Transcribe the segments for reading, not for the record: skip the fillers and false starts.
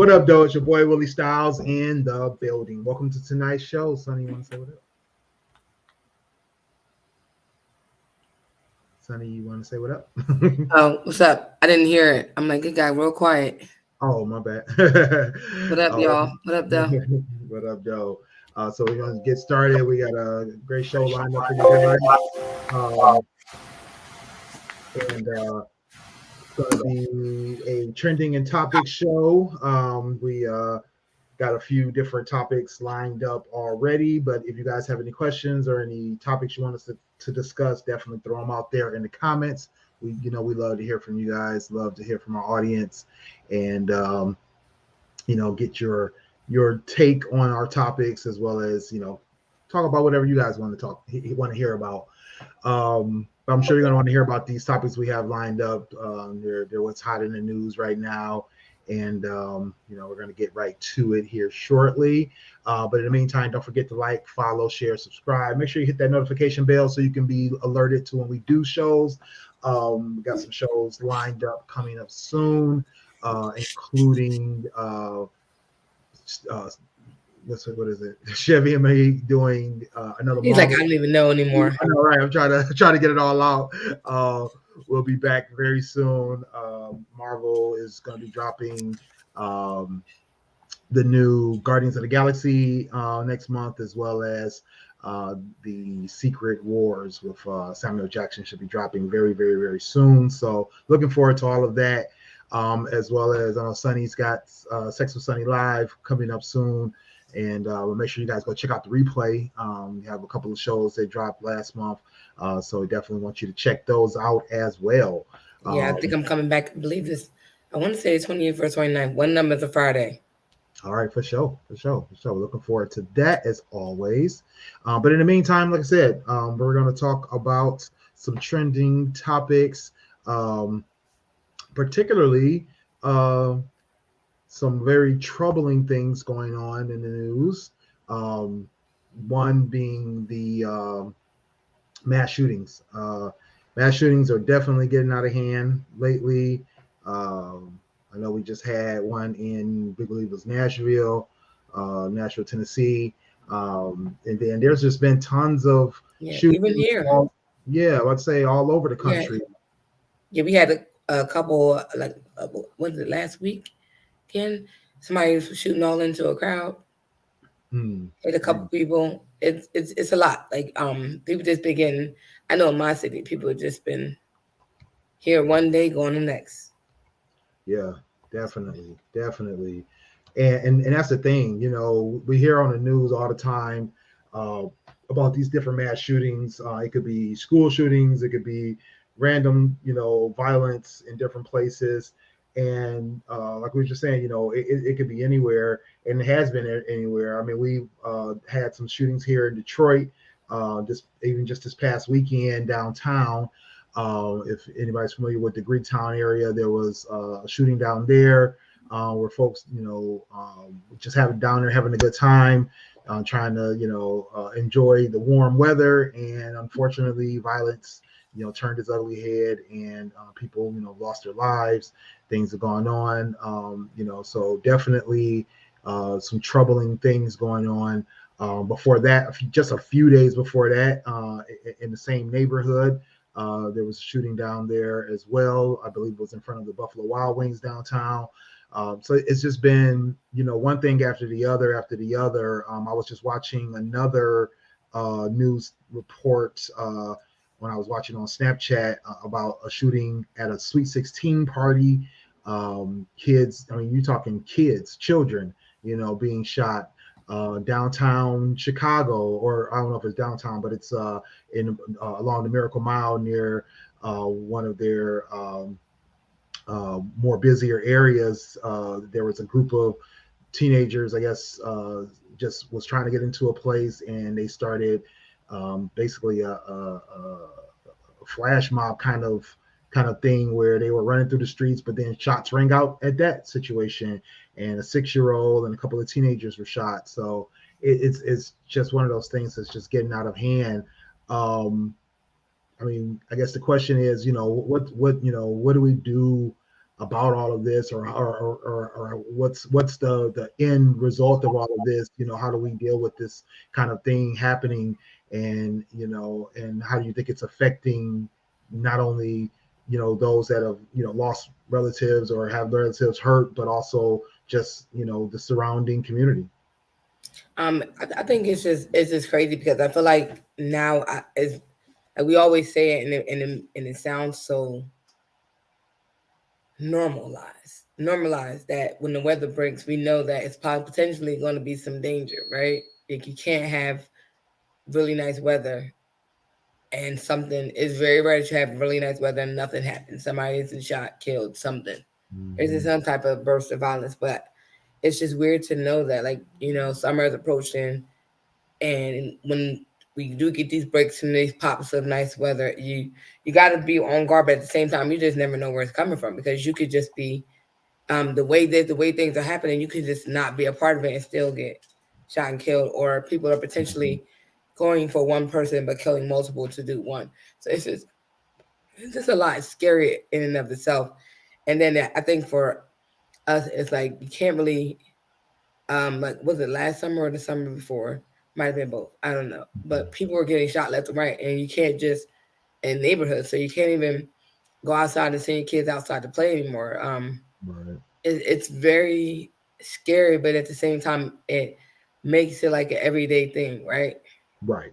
What up, though? It's your boy Willie Styles in the building. Welcome to tonight's show. Sonny, you want to say what up? Sonny, you want to say what up? Oh, what's up? I didn't hear it. I'm like, it got real quiet. Oh, my bad. What up, Oh, y'all? What up, though? what up, Joe? So we're going to get started. We got a great show lined up for you guys. And it's going to be a trending and topic show. We got a few different topics lined up already, but if you guys have any questions or any topics you want us to discuss, definitely throw them out there in the comments. We love to hear from you guys, love to hear from our audience, and get your take on our topics, as well as talk about whatever you guys want to hear about. I'm sure you're going to want to hear about these topics we have lined up. They're what's hot in the news right now. And we're going to get right to it here shortly. But in the meantime, don't forget to like, follow, share, subscribe. Make sure you hit that notification bell so you can be alerted to when we do shows. We got some shows lined up coming up soon, including what is it? Chevy and me doing another. He's Marvel. like, I don't even know anymore. I know, right? I'm trying to get it all out. We'll be back very soon. Marvel is going to be dropping the new Guardians of the Galaxy next month, as well as the Secret Wars with Samuel Jackson should be dropping very, very, very soon. So looking forward to all of that, as well as Sonny's got Sex with Sonny Live coming up soon. And we'll make sure you guys go check out the replay. We have a couple of shows they dropped last month. So we definitely want you to check those out as well. Yeah, I think I'm coming back. I believe this. I want to say 28th or 29th. One number's a Friday. All right, for sure. Looking forward to that as always. But in the meantime, like I said, we're going to talk about some trending topics, particularly some very troubling things going on in the news. One being the mass shootings. Mass shootings are definitely getting out of hand lately. I know we just had one in, we believe it was Nashville, Tennessee. And then there's just been tons of shootings. Even here. Let's say all over the country. Yeah, we had a couple, what was it, last week? Ken, somebody was shooting all into a crowd. Hit a couple people. It's a lot. Like people just been getting. I know in my city, people have just been here one day, going the next. Yeah, definitely. And that's the thing. We hear on the news all the time about these different mass shootings. It could be school shootings. It could be random, violence in different places. And like we were just saying, it could be anywhere, and it has been anywhere. I mean, we've had some shootings here in Detroit, just this past weekend downtown. If anybody's familiar with the Greektown area, there was a shooting down there where folks, just down there having a good time, trying to, enjoy the warm weather, and unfortunately, violence turned its ugly head, and people, lost their lives. Things have gone on, so definitely some troubling things going on. Before that, just a few days before that, in the same neighborhood, there was a shooting down there as well. I believe it was in front of the Buffalo Wild Wings downtown. So it's just been, one thing after the other. I was just watching another news report when I was watching on Snapchat about a shooting at a Sweet 16 party. Kids, I mean, you're talking kids, children, being shot downtown Chicago, or I don't know if it's downtown, but it's in along the Miracle Mile near one of their more busier areas. There was a group of teenagers, I guess, just was trying to get into a place, and they started basically a flash mob kind of thing where they were running through the streets, but then shots rang out at that situation, and a 6-year-old and a couple of teenagers were shot. So it's just one of those things that's just getting out of hand. I mean, I guess the question is, what do we do about all of this, or what's the end result of all of this? How do we deal with this kind of thing happening, and and how do you think it's affecting not only those that have lost relatives or have relatives hurt, but also just the surrounding community? I think it's just crazy because I feel like now it's like we always say it, and it sounds so normalized that when the weather breaks, we know that it's potentially going to be some danger, right? Like you can't have really nice weather and something. It's very rare to have really nice weather and nothing happens. Somebody isn't shot, killed, something. There's Mm-hmm. some type of burst of violence, but it's just weird to know that, like, summer is approaching, and when we do get these breaks and these pops of nice weather, you got to be on guard, but at the same time, you just never know where it's coming from because you could just be the way things are happening, you could just not be a part of it and still get shot and killed, or people are Mm-hmm. potentially going for one person but killing multiple to do one. So it's just a lot scary in and of itself. And then I think for us, it's like you can't really like was it last summer or the summer before? Might have been both. I don't know. But people were getting shot left and right, and you can't just in neighborhoods, so you can't even go outside and send your kids outside to play anymore. Right. It's very scary, but at the same time, it makes it like an everyday thing, right? Right.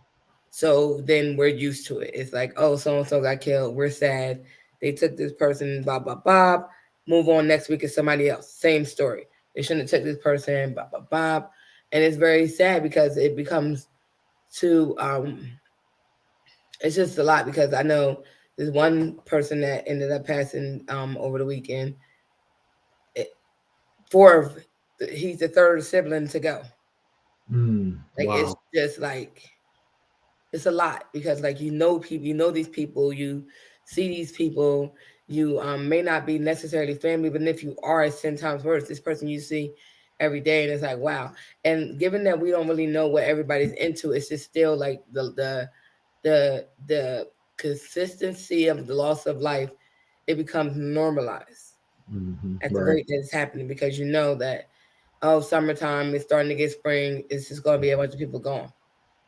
So then we're used to it. It's like, oh, so and so got killed. We're sad. They took this person, blah, blah, blah. Move on next week is somebody else. Same story. They shouldn't have took this person, blah, blah, blah. And it's very sad because it becomes too, it's just a lot because I know there's one person that ended up passing over the weekend. It, four of, he's the third sibling to go. Like, it's Wow. just like, it's a lot because like people, these people, you see these people, you may not be necessarily family, but if you are, it's 10 times worse. This person you see every day, and it's like wow. And given that we don't really know what everybody's into, it's just still like the consistency of the loss of life, it becomes normalized at the Right. rate that it's happening because you know that, oh, summertime is starting to get spring, it's just going to be a bunch of people gone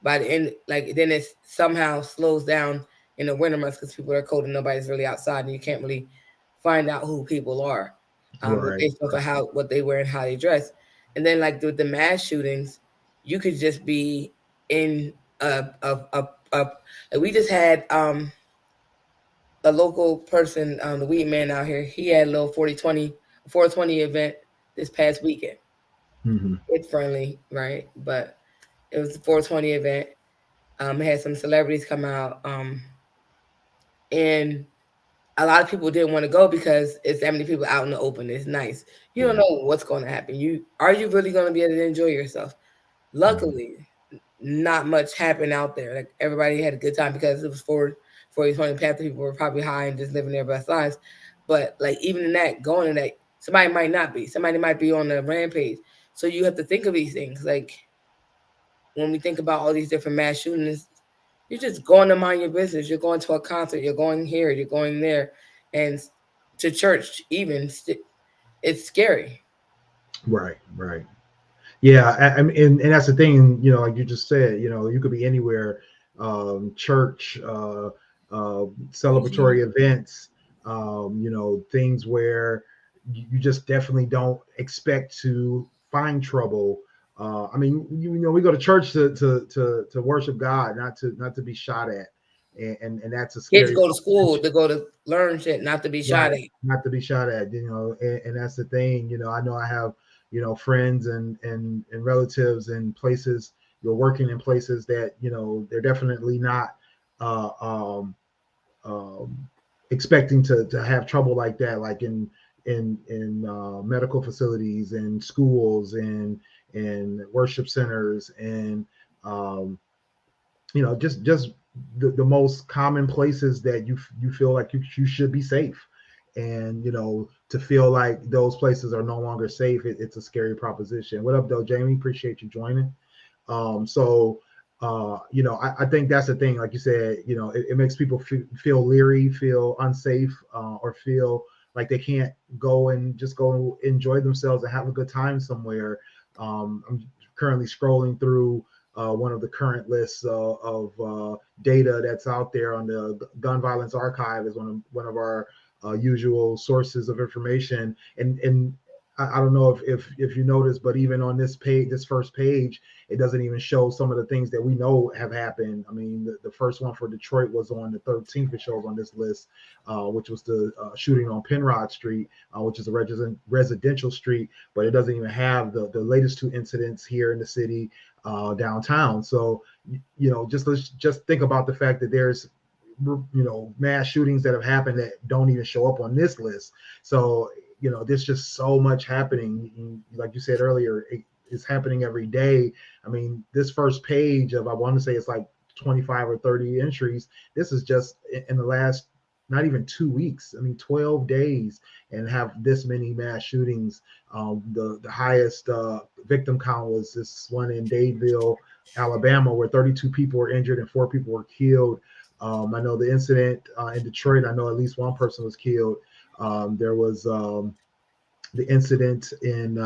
by the end. Like then it somehow slows down in the winter months because people are cold and nobody's really outside, and you can't really find out who people are, Right. based off of how what they wear and how they dress. And then like with the mass shootings, you could just be in a like we just had a local person, the weed man out here. He had a little 420 event this past weekend. Mm-hmm. Kid friendly, right? But it was a 420 event. It had some celebrities come out, and a lot of people didn't want to go because it's that many people out in the open. It's nice. You don't Yeah. know what's going to happen. You really going to be able to enjoy yourself? Mm-hmm. Luckily, not much happened out there. Like everybody had a good time because it was for 20 half the people were probably high and just living their best lives. But like even in that, going in that, somebody might not be. Somebody might be on the rampage. So you have to think of these things. Like when we think about all these different mass shootings, you're just going to mind your business. You're going to a concert. You're going here. You're going there, and to church. Even it's scary. Right. Right. Yeah, I mean, and that's the thing, like you just said, you could be anywhere, church, Hmm. celebratory events, things where you just definitely don't expect to find trouble. I mean, we go to church to worship God, not to be shot at, and that's a Kids scary go to school proposition. to go to learn shit, not to be shot Right, at. not to be shot at, and that's the thing. I know I have, friends and relatives and places, you're working in places that, they're definitely not uh, um, um, expecting to have trouble like that, like in medical facilities and schools and worship centers and um, just the most common places that you feel like you should be safe, and to feel like those places are no longer safe, it's a scary proposition. What up though, Jamie? Appreciate you joining. So I think that's the thing, like you said, it makes people feel leery, feel unsafe, or feel like they can't go and just go enjoy themselves and have a good time somewhere. I'm currently scrolling through one of the current lists of data that's out there on the Gun Violence Archive is one of our usual sources of information. And I don't know if you noticed, but even on this page, this first page, it doesn't even show some of the things that we know have happened. I mean, the first one for Detroit was on the 13th. It shows on this list, which was the shooting on Penrod Street, which is a residential street, but it doesn't even have the latest two incidents here in the city downtown. So, let's just think about the fact that there's mass shootings that have happened that don't even show up on this list. So there's just so much happening. Like you said earlier, it's happening every day. I mean, this first page of, I want to say it's like 25 or 30 entries. This is just in the last, not even 2 weeks. I mean, 12 days, and have this many mass shootings. The highest victim count was this one in Dadeville, Alabama, where 32 people were injured and 4 people were killed. I know the incident in Detroit, I know at least one person was killed. There was the incident in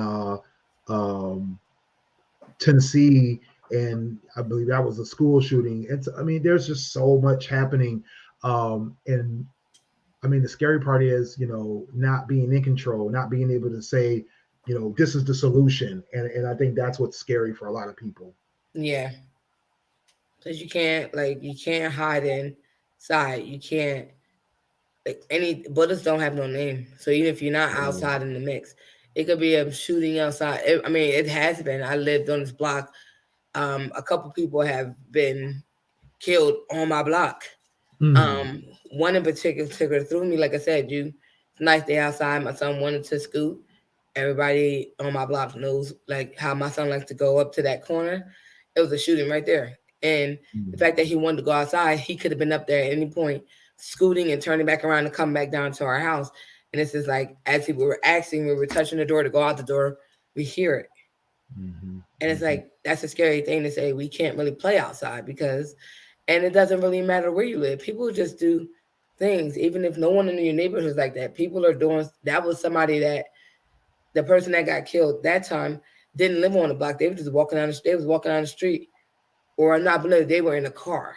Tennessee, and I believe that was a school shooting. I mean, there's just so much happening. And I mean, the scary part is, not being in control, not being able to say, this is the solution. And I think that's what's scary for a lot of people. Yeah. Because you can't hide inside. You can't, any bullets don't have no name. So even if you're not outside in the mix, it could be a shooting outside. It has been. I lived on this block. A couple people have been killed on my block. One in particular threw me. Like I said, it's a nice day outside. My son wanted to scoot. Everybody on my block knows like how my son likes to go up to that corner. It was a shooting right there. And the fact that he wanted to go outside, he could have been up there at any point, scooting and turning back around and coming back down to our house. And this is like, as we were touching the door to go out the door, we hear it. And it's like, that's a scary thing to say. We can't really play outside and it doesn't really matter where you live. People just do things, even if no one in your neighborhood is like that. People are doing, that was somebody that, the person that got killed that time didn't live on the block. They were just walking down the street. Or not believe they were in a car.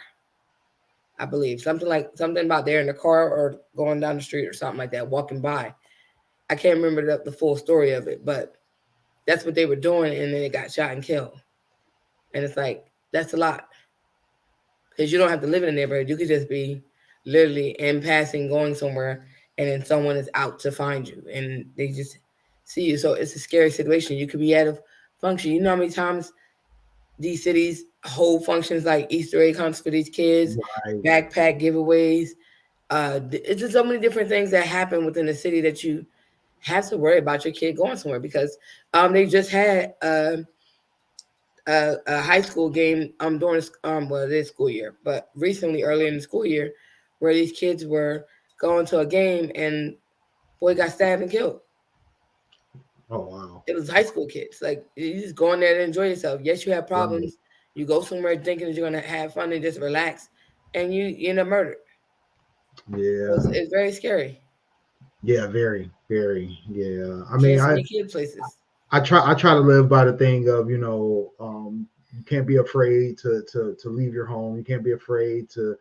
I believe something about they're in the car or going down the street or something like that, walking by. I can't remember the full story of it, but that's what they were doing, and then they got shot and killed. And it's like, that's a lot. Because you don't have to live in a neighborhood. You could just be literally in passing, going somewhere, and then someone is out to find you, and they just see you. So it's a scary situation. You could be at a function. You know how many times these cities hold functions like Easter egg hunts for these kids, right, backpack giveaways. It's just so many different things that happen within the city that you have to worry about your kid going somewhere, because they just had a high school game during this school year, but recently, early in the school year, where these kids were going to a game and boy got stabbed and killed. Oh, wow. It was high school kids. Like, you just go in there to enjoy yourself. Yes, you have problems. Right. You go somewhere thinking that you're going to have fun and just relax, and you end up murdered. Yeah. So it's very scary. Yeah, very, very. Yeah. I mean, kid places. I try to live by the thing of, you can't be afraid to leave your home. You can't be afraid to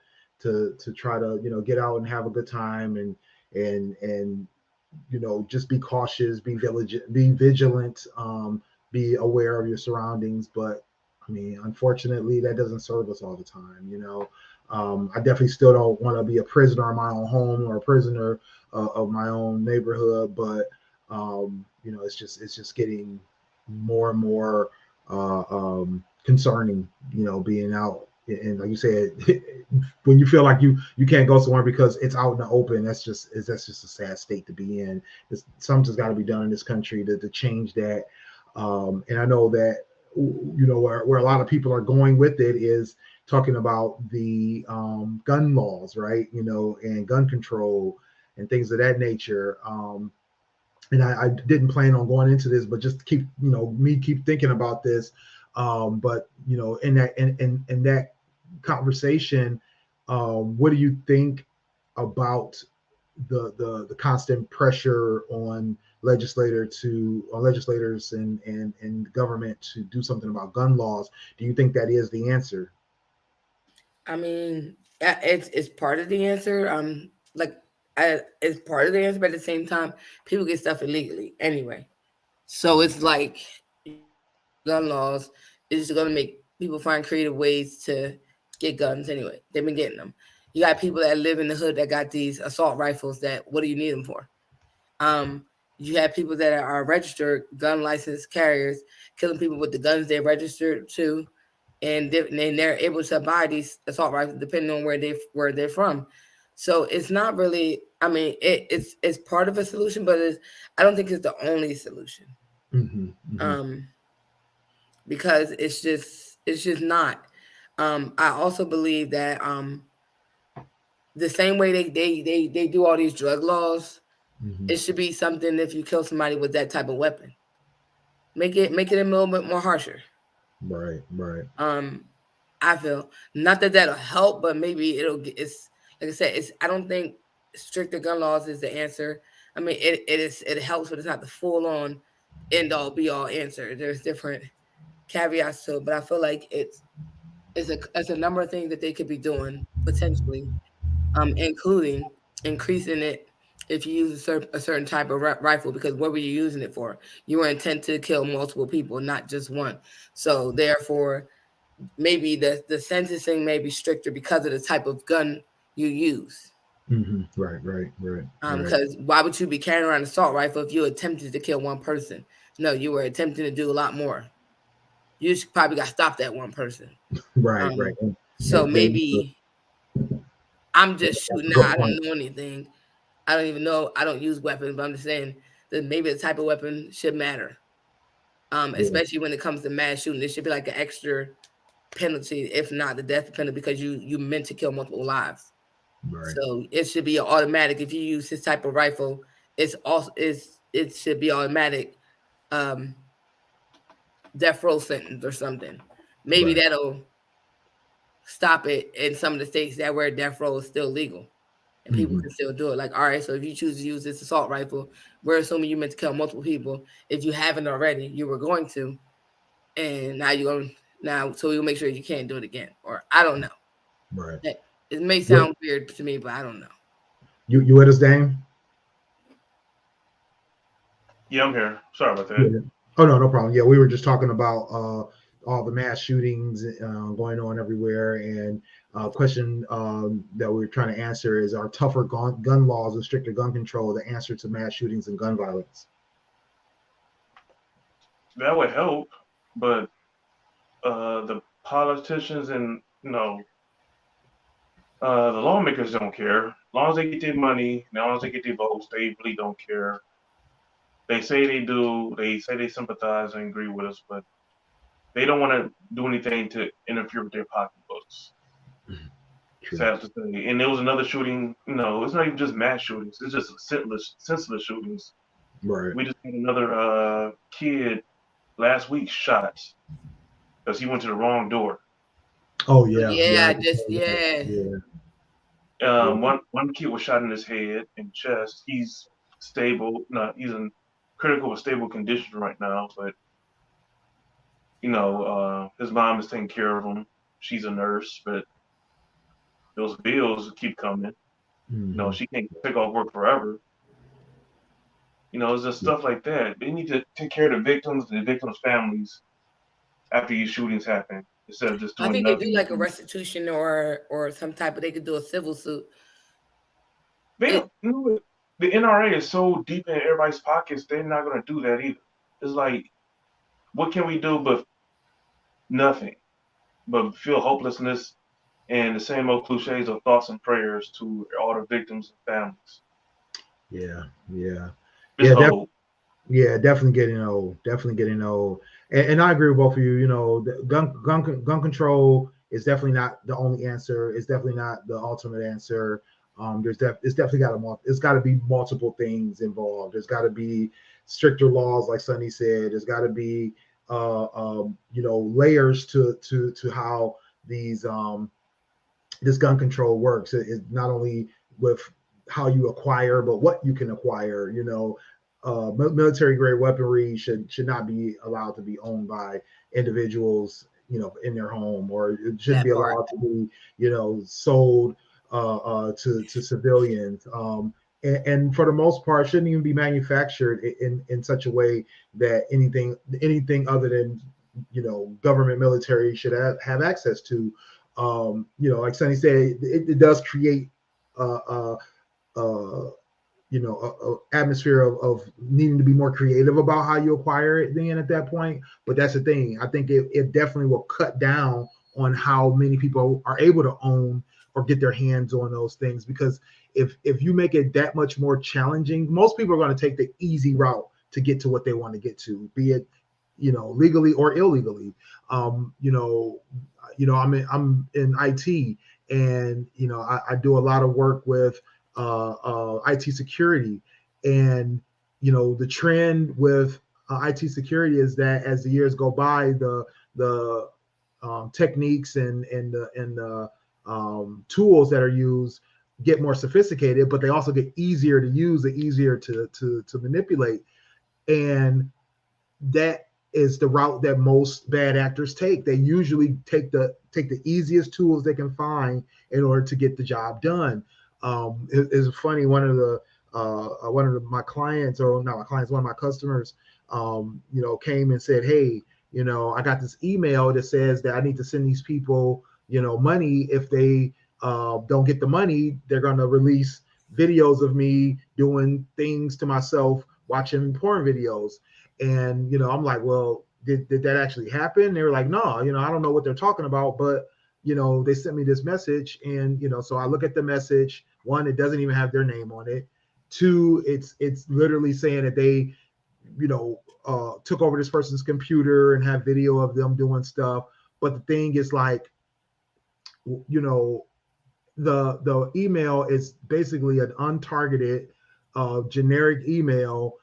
try to, get out and have a good time and just be cautious, be vigilant, be aware of your surroundings. But I mean, unfortunately, that doesn't serve us all the time. I definitely still don't want to be a prisoner of my own home or a prisoner of my own neighborhood. But it's just getting more and more concerning. Being out. And like you said, when you feel like you can't go somewhere because it's out in the open, that's just a sad state to be in. Something's got to be done in this country to change that. And I know that where a lot of people are going with it is talking about the gun laws, right? And gun control and things of that nature. And I didn't plan on going into this, but just keep thinking about this. But in that conversation, what do you think about the constant pressure on legislators and government to do something about gun laws. Do you think that is the answer? I mean, it's part of the answer. It's part of the answer, but at the same time, people get stuff illegally anyway. So it's like gun laws is going to make people find creative ways to get guns anyway. They've been getting them. You got people that live in the hood that got these assault rifles. That what do you need them for? You have people that are registered gun license carriers killing people with the guns they registered to, and they're able to buy these assault rifles depending on where they're from. So it's not really. I mean, it's part of a solution, but I don't think it's the only solution. Because it's just not. I also believe that the same way they do all these drug laws, it should be something if you kill somebody with that type of weapon, make it a little bit more harsher. Right. I feel not that that'll help, but maybe it's like I said, I don't think stricter gun laws is the answer. I mean, it helps, but it's not the full on end all be all answer. There's different caveats to it, but I feel like it's a number of things that they could be doing potentially, including increasing it if you use a certain type of rifle, because what were you using it for? You were intent to kill multiple people, not just one. So therefore, maybe the sentencing may be stricter because of the type of gun you use. Right. Because why would you be carrying around an assault rifle if you attempted to kill one person? No, you were attempting to do a lot more. You probably got stopped at one person. Right. So maybe I'm just shooting out. I don't know anything. I don't even know. I don't use weapons, but I'm just saying that maybe the type of weapon should matter. Especially when it comes to mass shooting. It should be like an extra penalty, if not the death penalty, because you meant to kill multiple lives. Right. So it should be automatic. If you use this type of rifle, it should be automatic death row sentence or something. Maybe that'll stop it in some of the states that where death row is still legal and people can still do it. Like, all right, so if you choose to use this assault rifle, we're assuming you meant to kill multiple people. If you haven't already, you were going to, and now you're going so we'll make sure you can't do it again. Or I don't know. Right. It may sound weird to me, but I don't know. You with us, Dame? Yeah, I'm here. Sorry about that. Yeah. Oh no problem. Yeah, we were just talking about all the mass shootings going on everywhere, and question that we're trying to answer is: are tougher gun laws and stricter gun control the answer to mass shootings and gun violence? That would help, but the politicians and the lawmakers don't care. As long as they get their money, as long as they get their votes, they really don't care. They say they do. They say they sympathize and agree with us, but they don't want to do anything to interfere with their pocketbooks. Sad to say. And there was another shooting. It's not even just mass shootings. It's just senseless shootings. Right. We just had another kid last week shot because he went to the wrong door. Oh yeah. One kid was shot in his head and chest. He's stable. No, he's in critical but stable condition right now. But his mom is taking care of him. She's a nurse, but those bills keep coming. She can't take off work forever. It's just stuff like that. They need to take care of the victims and the victims' families after these shootings happen, instead of just doing nothing. I think they do like a restitution or some type of, they could do a civil suit. The NRA is so deep in everybody's pockets, they're not going to do that either. It's like, what can we do but nothing? But feel hopelessness and the same old cliches of thoughts and prayers to all the victims and families. Definitely getting old. And I agree with both of you. The gun control is definitely not the only answer. It's definitely not the ultimate answer. It's definitely got to be multiple things involved. There's got to be stricter laws, like Sonny said. There's got to be layers to how these this gun control works. It's not only with how you acquire, but what you can acquire. You know, military grade weaponry should not be allowed to be owned by individuals, you know, in their home, or it shouldn't be allowed to be, you know, sold to civilians. And for the most part, shouldn't even be manufactured in such a way that anything other than, you know, government military should have access to. You know, like Sonny said, it does create you know, a atmosphere of needing to be more creative about how you acquire it then at that point. But that's the thing. I think it definitely will cut down on how many people are able to own or get their hands on those things, because if you make it that much more challenging, most people are going to take the easy route to get to what they want to get to, be it, you know, legally or illegally. You know, I'm in IT, and you know, I do a lot of work with IT security, and you know, the trend with IT security is that as the years go by, the techniques and the tools that are used get more sophisticated, but they also get easier to use and easier to manipulate. And that is the route that most bad actors take. They usually take the easiest tools they can find in order to get the job done. It's funny. One of my clients, or not my clients, one of my customers, you know, came and said, "Hey, you know, I got this email that says that I need to send these people, you know, money. If they don't get the money, they're going to release videos of me doing things to myself, watching porn videos." And, you know, I'm like, well, did that actually happen? They were like, no, you know, I don't know what they're talking about, but, you know, they sent me this message. And, you know, so I look at the message. One, it doesn't even have their name on it. Two, it's literally saying that they, you know, took over this person's computer and have video of them doing stuff. But the thing is, like, you know, the email is basically an untargeted generic email,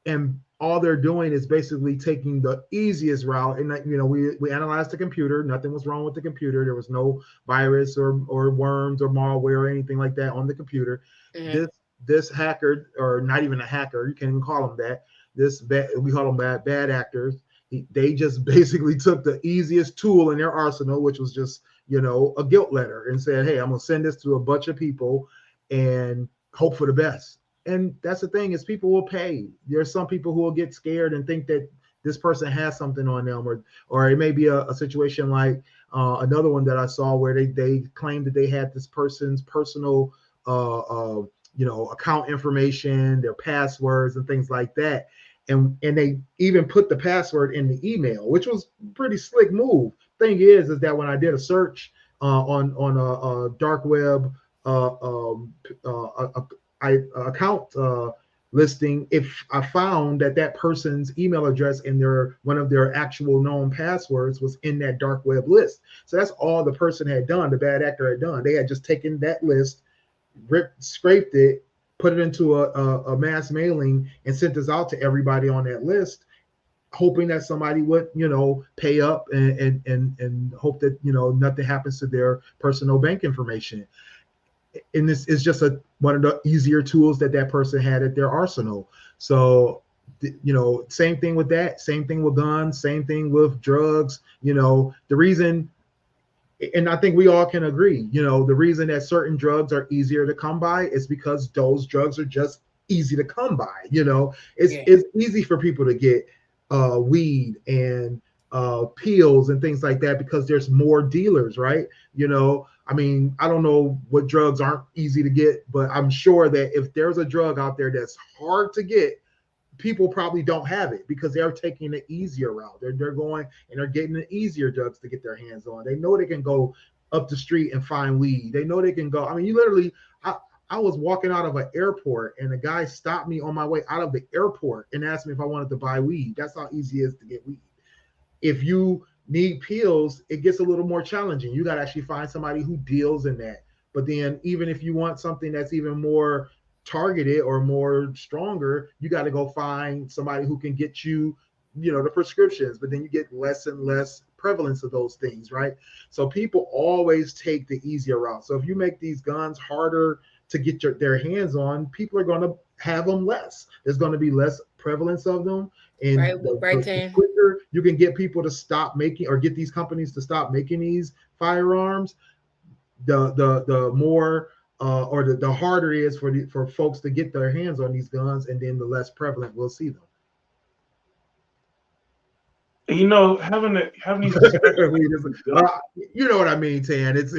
and all they're doing is basically taking the easiest route. And, you know, we analyzed the computer. Nothing was wrong with the computer. There was no virus or worms or malware or anything like that on the computer. Mm-hmm. This hacker, or not even a hacker, you can't even call them that. We call them bad actors. They just basically took the easiest tool in their arsenal, which was just, you know, a guilt letter, and said, "Hey, I'm gonna send this to a bunch of people and hope for the best." And that's the thing, is people will pay. There's some people who will get scared and think that this person has something on them, or it may be a situation like another one that I saw where they claimed that they had this person's personal you know, account information, their passwords and things like that. And they even put the password in the email, which was a pretty slick move. Thing is that when I did a search on a dark web account listing, if I found that person's email address and one of their actual known passwords was in that dark web list. So that's all the person had done, the bad actor had done. They had just taken that list, scraped it, put it into a mass mailing, and sent this out to everybody on that list, hoping that somebody would, you know, pay up and hope that, you know, nothing happens to their personal bank information. And this is just one of the easier tools that person had at their arsenal. So, you know, same thing with that, same thing with guns, same thing with drugs. You know, the reason, and I think we all can agree, you know, the reason that certain drugs are easier to come by is because those drugs are just easy to come by. You know, it's easy for people to get weed and pills and things like that because there's more dealers, right? You know, I mean, I don't know what drugs aren't easy to get, but I'm sure that if there's a drug out there that's hard to get, people probably don't have it because they're taking the easier route. They're going and they're getting the easier drugs to get their hands on. They know they can go up the street and find weed. They know they can go. I mean, you literally, I was walking out of an airport and a guy stopped me on my way out of the airport and asked me if I wanted to buy weed. That's how easy it is to get weed. If you need pills, it gets a little more challenging. You got to actually find somebody who deals in that. But then even if you want something that's even more targeted or more stronger, you got to go find somebody who can get you, you know, the prescriptions, but then you get less and less prevalence of those things, right? So people always take the easier route. So if you make these guns harder to get their hands on, people are going to have them less. There's going to be less prevalence of them. And the quicker you can get people to stop making, or get these companies to stop making these firearms, the more or the harder it is for folks to get their hands on these guns, and then the less prevalent we'll see them. You know, having these you know what I mean, Tan. It's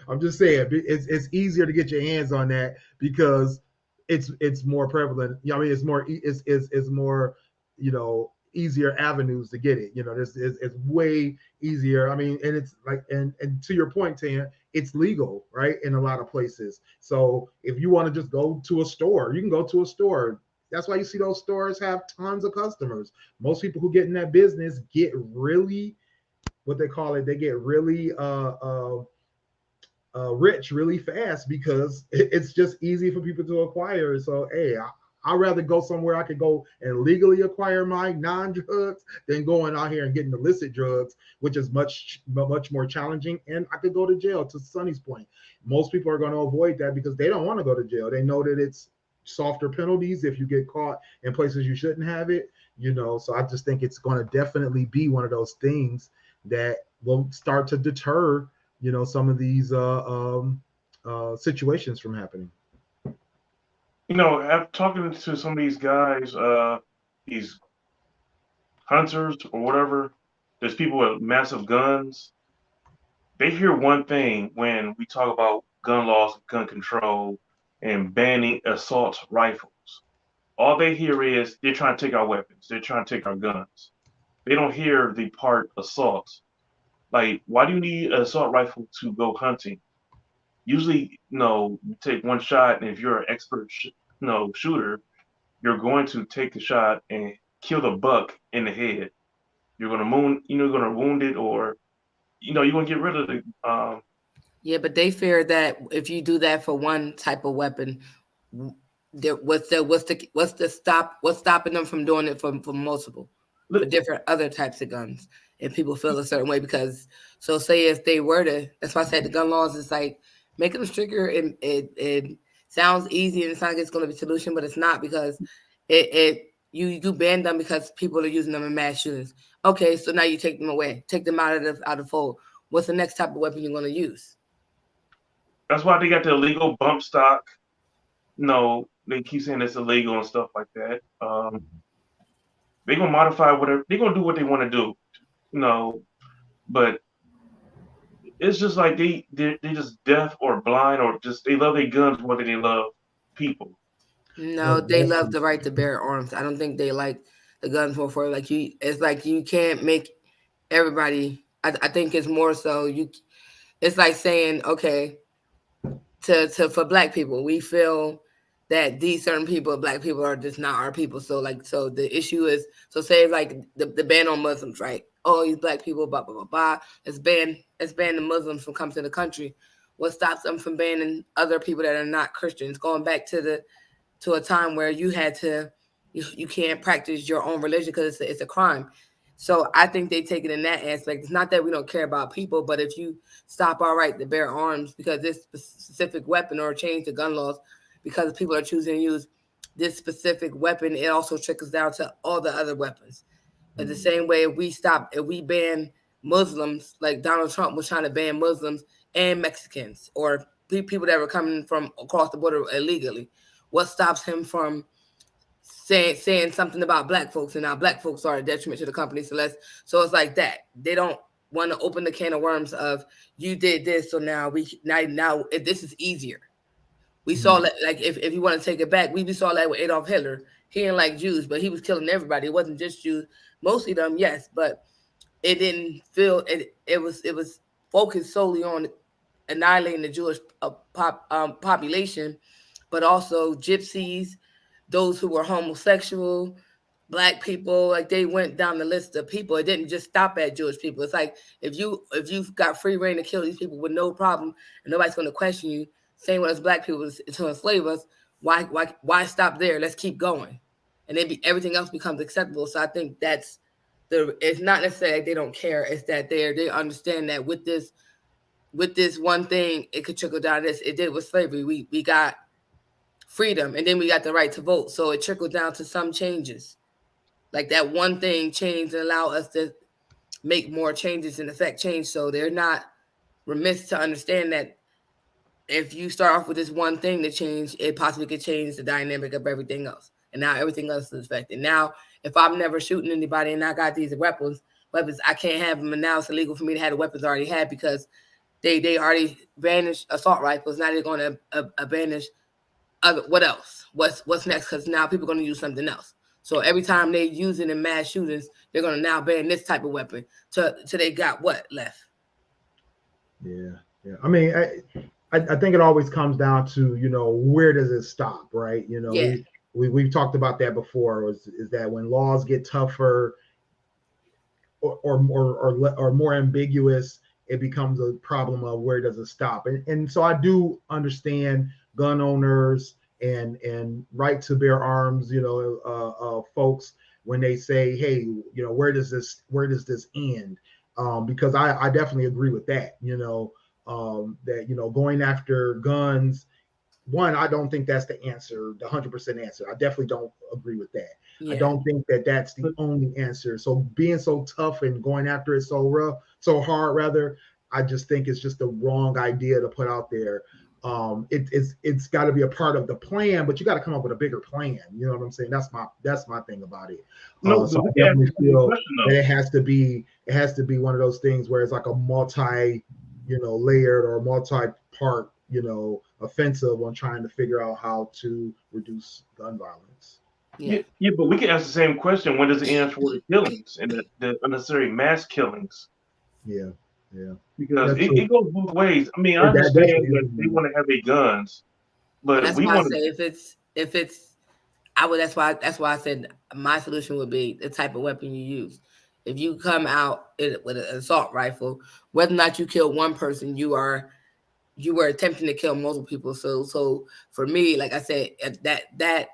I'm just saying it's easier to get your hands on that because it's more prevalent. I mean, it's more easier avenues to get it. It's way easier. I mean, and it's like and to your point, Tan, it's legal, right, in a lot of places. So if you want to just go to a store, you can go to a store. That's why you see those stores have tons of customers. Most people who get in that business get really, what they call it, they get really rich really fast because it's just easy for people to acquire. So, hey, I'd rather go somewhere I could go and legally acquire my non-drugs than going out here and getting illicit drugs, which is much more challenging. And I could go to jail, to Sonny's point. Most people are going to avoid that because they don't want to go to jail. They know that it's softer penalties if you get caught in places you shouldn't have it, so I just think it's going to definitely be one of those things that will start to deter some of these situations from happening. I'm talking to some of these guys, these hunters or whatever, there's people with massive guns. They hear one thing when we talk about gun laws, gun control, and banning assault rifles. All they hear is they're trying to take our weapons. They're trying to take our guns. They don't hear the part assault. Like, why do you need an assault rifle to go hunting? Usually, you take one shot, and if you're an expert shooter, you're going to take the shot and kill the buck in the head. You're going to wound it, or you're going to get rid of the Yeah, but they fear that if you do that for one type of weapon, what's stopping them from doing it for multiple, for different other types of guns, and people feel a certain way because. So say if they were to, that's why I said the gun laws is like making them stricter. It sounds easy and it's not like it's going to be a solution, but it's not because you ban them because people are using them in mass shootings. Okay, so now you take them away, take them out of the fold. What's the next type of weapon you're going to use? That's why they got the illegal bump stock. No, they keep saying it's illegal and stuff like that. They're gonna modify whatever. They're gonna do what they want to do. But it's just like they're just deaf or blind, or just they love their guns more than they love people. No, they love the right to bear arms. I don't think they like the guns more for like you. It's like you can't make everybody. I think it's more so you. It's like saying, okay, for Black people, we feel that these certain people, Black people, are just not our people. So the issue is, so say like the ban on Muslims, right? Oh, these Black people, blah blah blah blah. Let's ban the Muslims from coming to the country. What stops them from banning other people that are not Christians? Going back to a time where you had to, you can't practice your own religion because it's a crime. So I think they take it in that aspect. It's not that we don't care about people, but if you stop our right to bear arms because this specific weapon, or change the gun laws because people are choosing to use this specific weapon, it also trickles down to all the other weapons. But the same way, if we ban Muslims, like Donald Trump was trying to ban Muslims and Mexicans or people that were coming from across the border illegally, what stops him from saying something about Black folks, and now Black folks are a detriment to the company? So it's like that. They don't want to open the can of worms of you did this, so now if this is easier. We saw that, like if you want to take it back, we saw that with Adolf Hitler. He didn't like Jews, but he was killing everybody. It wasn't just Jews, mostly them, yes, but it didn't feel it was focused solely on annihilating the Jewish population, but also gypsies, those who were homosexual, Black people. Like they went down the list of people. It didn't just stop at Jewish people. It's like if you've got free reign to kill these people with no problem, and nobody's going to question you. Same with us Black people to enslave us. Why stop there? Let's keep going, and then everything else becomes acceptable. So I think it's not necessarily like they don't care. It's that they understand that with this with this one thing, it could trickle down. This it did with slavery. We got freedom, and then we got the right to vote. So it trickled down to some changes. Like that one thing changed and allow us to make more changes and affect change. So they're not remiss to understand that if you start off with this one thing to change, it possibly could change the dynamic of everything else. And now everything else is affected. Now, if I'm never shooting anybody and I got these weapons, I can't have them. And now it's illegal for me to have the weapons I already had because they already banished assault rifles. Now they're going to banish what else? What's next? Because now people are going to use something else. So every time they use it in mass shootings, they're going to now ban this type of weapon till they got what left. Yeah. I mean, I think it always comes down to, you know, where does it stop, right? You know, yeah. we've talked about that before. Is that when laws get tougher or more ambiguous, it becomes a problem of where does it stop? And so I do understand gun owners and right to bear arms, you know, folks when they say, hey, you know, where does this end? Because I definitely agree with that, you know, that, you know, going after guns, one, I don't think that's the answer, the 100% answer. I definitely don't agree with that. Yeah. I don't think that that's the only answer. So being so tough and going after it so hard, rather, I just think it's just the wrong idea to put out there. It's got to be a part of the plan, but you got to come up with a bigger plan. You know what I'm saying? That's my thing about it. No, so I definitely feel that it has to be one of those things where it's like a multi, you know, layered or multi-part, you know, offensive on trying to figure out how to reduce gun violence. Yeah, but we can ask the same question: when does it end for the killings and the unnecessary mass killings? Yeah. Because it goes both ways. I mean, I understand that they want to have their guns, but that's we want to say if it's that's why I said my solution would be the type of weapon you use. If you come out with an assault rifle, whether or not you kill one person, you were attempting to kill multiple people. So for me, like I said, that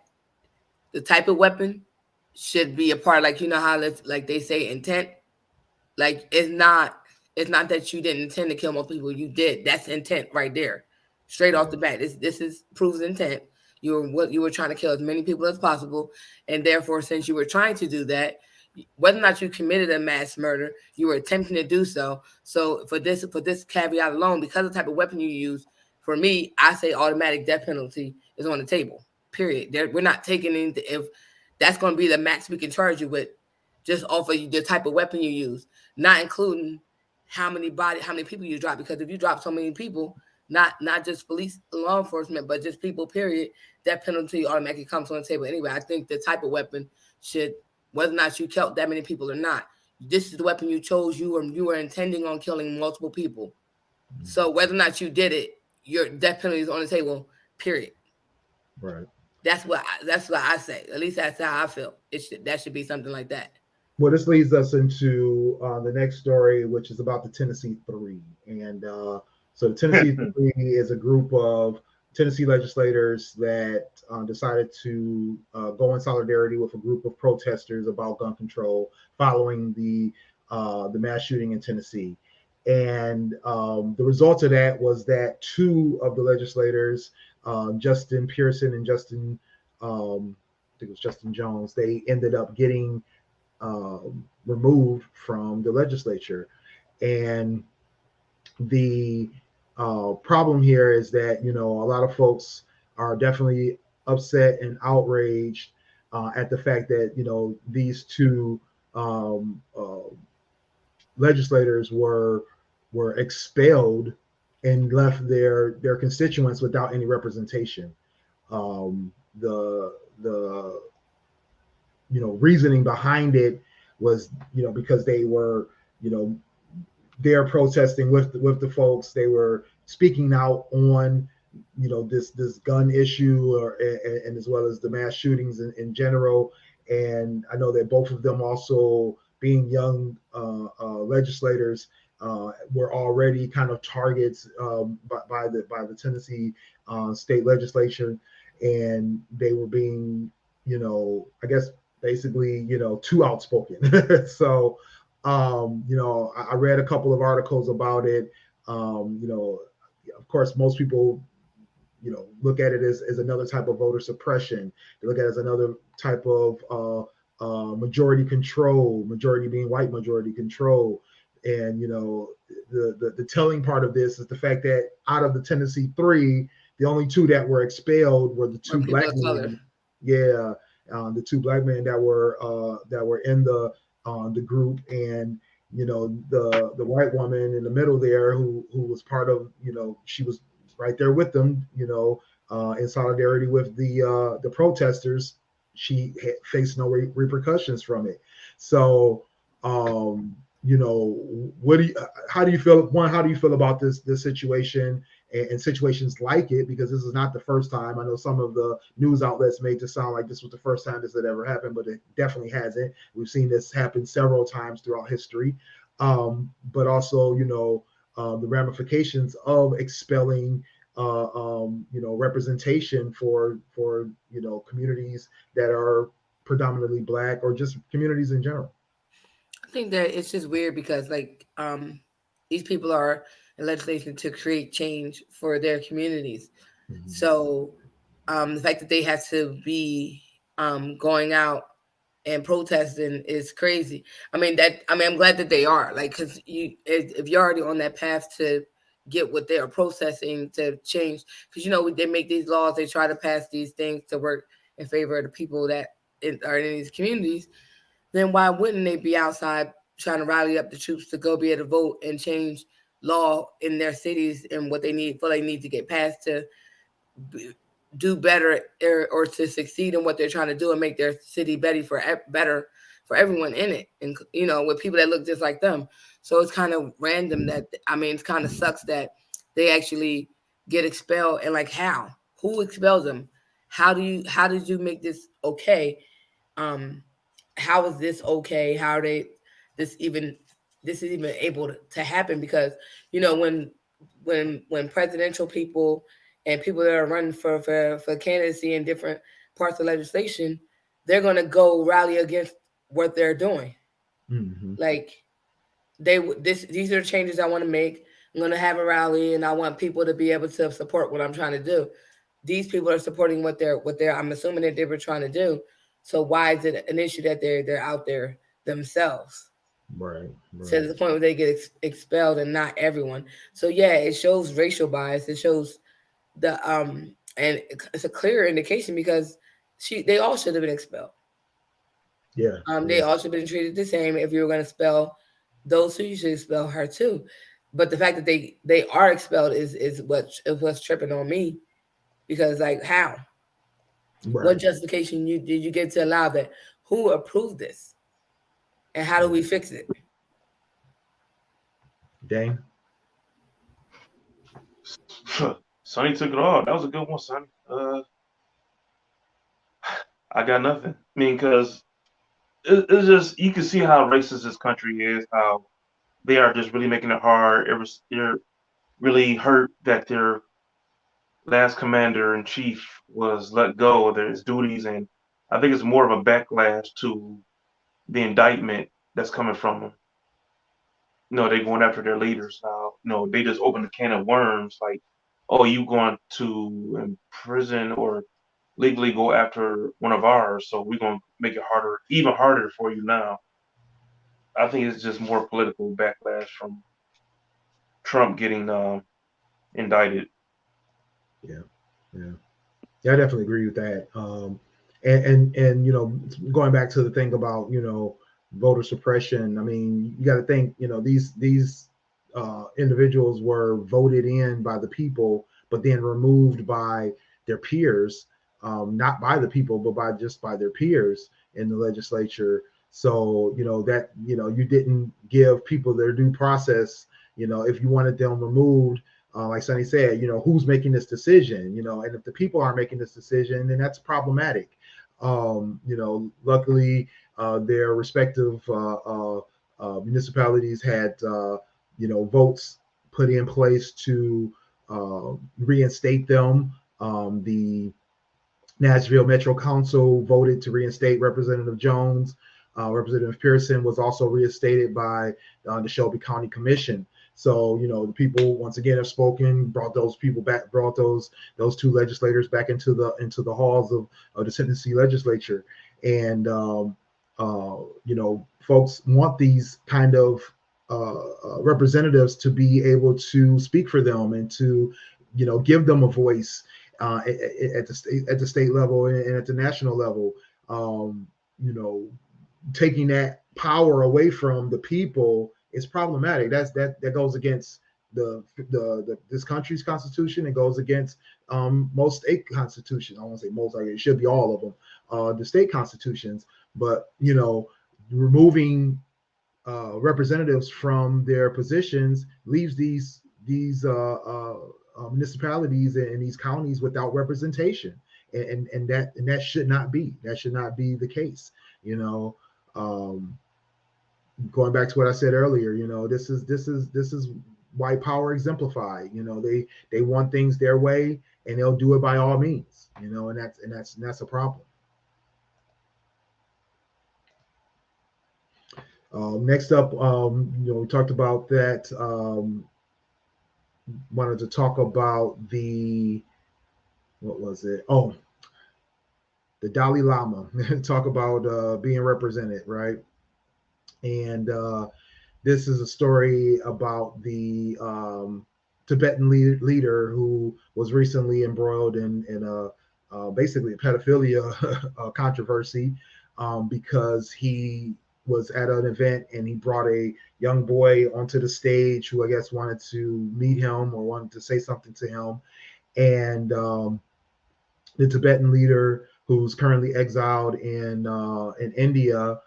the type of weapon should be a part, like, you know how like they say intent, like it's not that you didn't intend to kill multiple people, you did. That's intent right there, straight off the bat. This is proves intent. You were trying to kill as many people as possible, and therefore, since you were trying to do that, whether or not you committed a mass murder, you were attempting to do so. So for this caveat alone, because of the type of weapon you use, for me, I say automatic death penalty is on the table. Period. We're not taking anything. If that's going to be the max we can charge you with, just off of the type of weapon you use, not including how many people you drop. Because if you drop so many people, not just police, law enforcement, but just people, period, that penalty automatically comes on the table anyway. I think the type of weapon should, whether or not you killed that many people or not, this is the weapon you chose. You were intending on killing multiple people. So whether or not you did it, your death penalty is on the table, period. Right. That's what I say. At least that's how I feel. That should be something like that. Well, this leads us into the next story, which is about the Tennessee Three. And so the Tennessee Three is a group of Tennessee legislators that decided to go in solidarity with a group of protesters about gun control following the mass shooting in Tennessee. And the result of that was that two of the legislators, Justin Pearson and I think it was Justin Jones, they ended up getting removed from the legislature. And the problem here is that, you know, a lot of folks are definitely upset and outraged at the fact that, you know, these two legislators were expelled and left their constituents without any representation. The you know, reasoning behind it was, you know, because they were, you know, they're protesting with the folks. They were speaking out on, you know, this gun issue, and as well as the mass shootings in general. And I know that both of them, also being young legislators, were already kind of targets by the Tennessee state legislature, and they were being, you know, I guess basically, you know, too outspoken. So, you know, I read a couple of articles about it. You know, of course, most people, you know, look at it as another type of voter suppression. They look at it as another type of majority control, majority being white majority control. And, you know, the telling part of this is the fact that out of the Tennessee 3, the only 2 that were expelled were the 2 black men. Yeah, the 2 black men that were in the group, and you know, the white woman in the middle there who was part of, you know, she was right there with them, you know, in solidarity with the protesters. She faced no repercussions from it. So, you know, how do you feel? One, how do you feel about this situation and situations like it? Because this is not the first time. I know some of the news outlets made it sound like this was the first time this had ever happened, but it definitely hasn't. We've seen this happen several times throughout history. But also, you know, the ramifications of expelling you know, representation for you know, communities that are predominantly black, or just communities in general. I think that it's just weird because like these people are in legislation to create change for their communities. Mm-hmm. So the fact that they have to be going out and protesting is crazy. I'm glad that they are, like, because if you're already on that path to get what they are processing to change, because you know they make these laws, they try to pass these things to work in favor of the people that are in these communities, then why wouldn't they be outside trying to rally up the troops to go be able to vote and change law in their cities and what they need to get passed to do better or to succeed in what they're trying to do and make their city better for everyone in it, and you know, with people that look just like them. So it's kind of random that it kind of sucks that they actually get expelled, and like who expels them? How did you make this okay? How is this okay? How this is even able to happen? Because you know, when presidential people and people that are running for candidacy in different parts of legislation, they're going to go rally against what they're doing. Mm-hmm. Like these are the changes I want to make. I'm going to have a rally, and I want people to be able to support what I'm trying to do. These people are supporting what they're I'm assuming that they were trying to do. So why is it an issue that they're out there themselves? Right. To the point where they get expelled, and not everyone. So yeah, it shows racial bias. It shows the and it's a clear indication because they all should have been expelled. Yeah. They all should have been treated the same. If you were going to expel those two, you should expel her too. But the fact that they are expelled is what's tripping on me, because like how? Right. What justification did you get to allow that? Who approved this? And how do we fix it? Dang. Sonny took it all. That was a good one, Sonny. I got nothing. I mean, because it's just, you can see how racist this country is, how they are just really making it hard. They're really hurt that their last commander-in-chief was let go of his duties, and I think it's more of a backlash to the indictment that's coming from them. No, they're going after their leaders now. No, they just opened a can of worms, like, oh, you going to imprison or legally go after one of ours, so we're going to make it harder, even harder for you now. I think it's just more political backlash from Trump getting indicted. Yeah, I definitely agree with that. And you know, going back to the thing about, you know, voter suppression. I mean, you got to think, you know, these individuals were voted in by the people, but then removed by their peers, not by the people, but by their peers in the legislature. So, you know, that, you know, you didn't give people their due process. You know, if you wanted them removed, like Sonny said, you know, who's making this decision? You know, and if the people aren't making this decision, then that's problematic. You know, luckily, their respective municipalities had, you know, votes put in place to reinstate them. The Nashville Metro Council voted to reinstate Representative Jones. Representative Pearson was also reinstated by the Shelby County Commission. So, the people once again have spoken, brought those people back, brought those two legislators back into the halls of the Tennessee legislature. And, folks want these kind of representatives to be able to speak for them and to, give them a voice at the state level and at the national level. Taking that power away from the people is problematic. That goes against this country's constitution. It goes against most state constitutions. I won't say most, like it should be all of them, the state constitutions. But removing representatives from their positions leaves these municipalities and these counties without representation, and that should not be the case. Going back to what I said earlier, this is white power exemplified. They want things their way, and they'll do it by all means. And that's a problem. Next up, we talked about that. Wanted to talk about what was it? Oh, the Dalai Lama. Talk about being represented, right? And this is a story about the Tibetan leader who was recently embroiled in basically a pedophilia controversy because he was at an event and he brought a young boy onto the stage who I guess wanted to meet him or wanted to say something to him. And the Tibetan leader, who's currently exiled in India,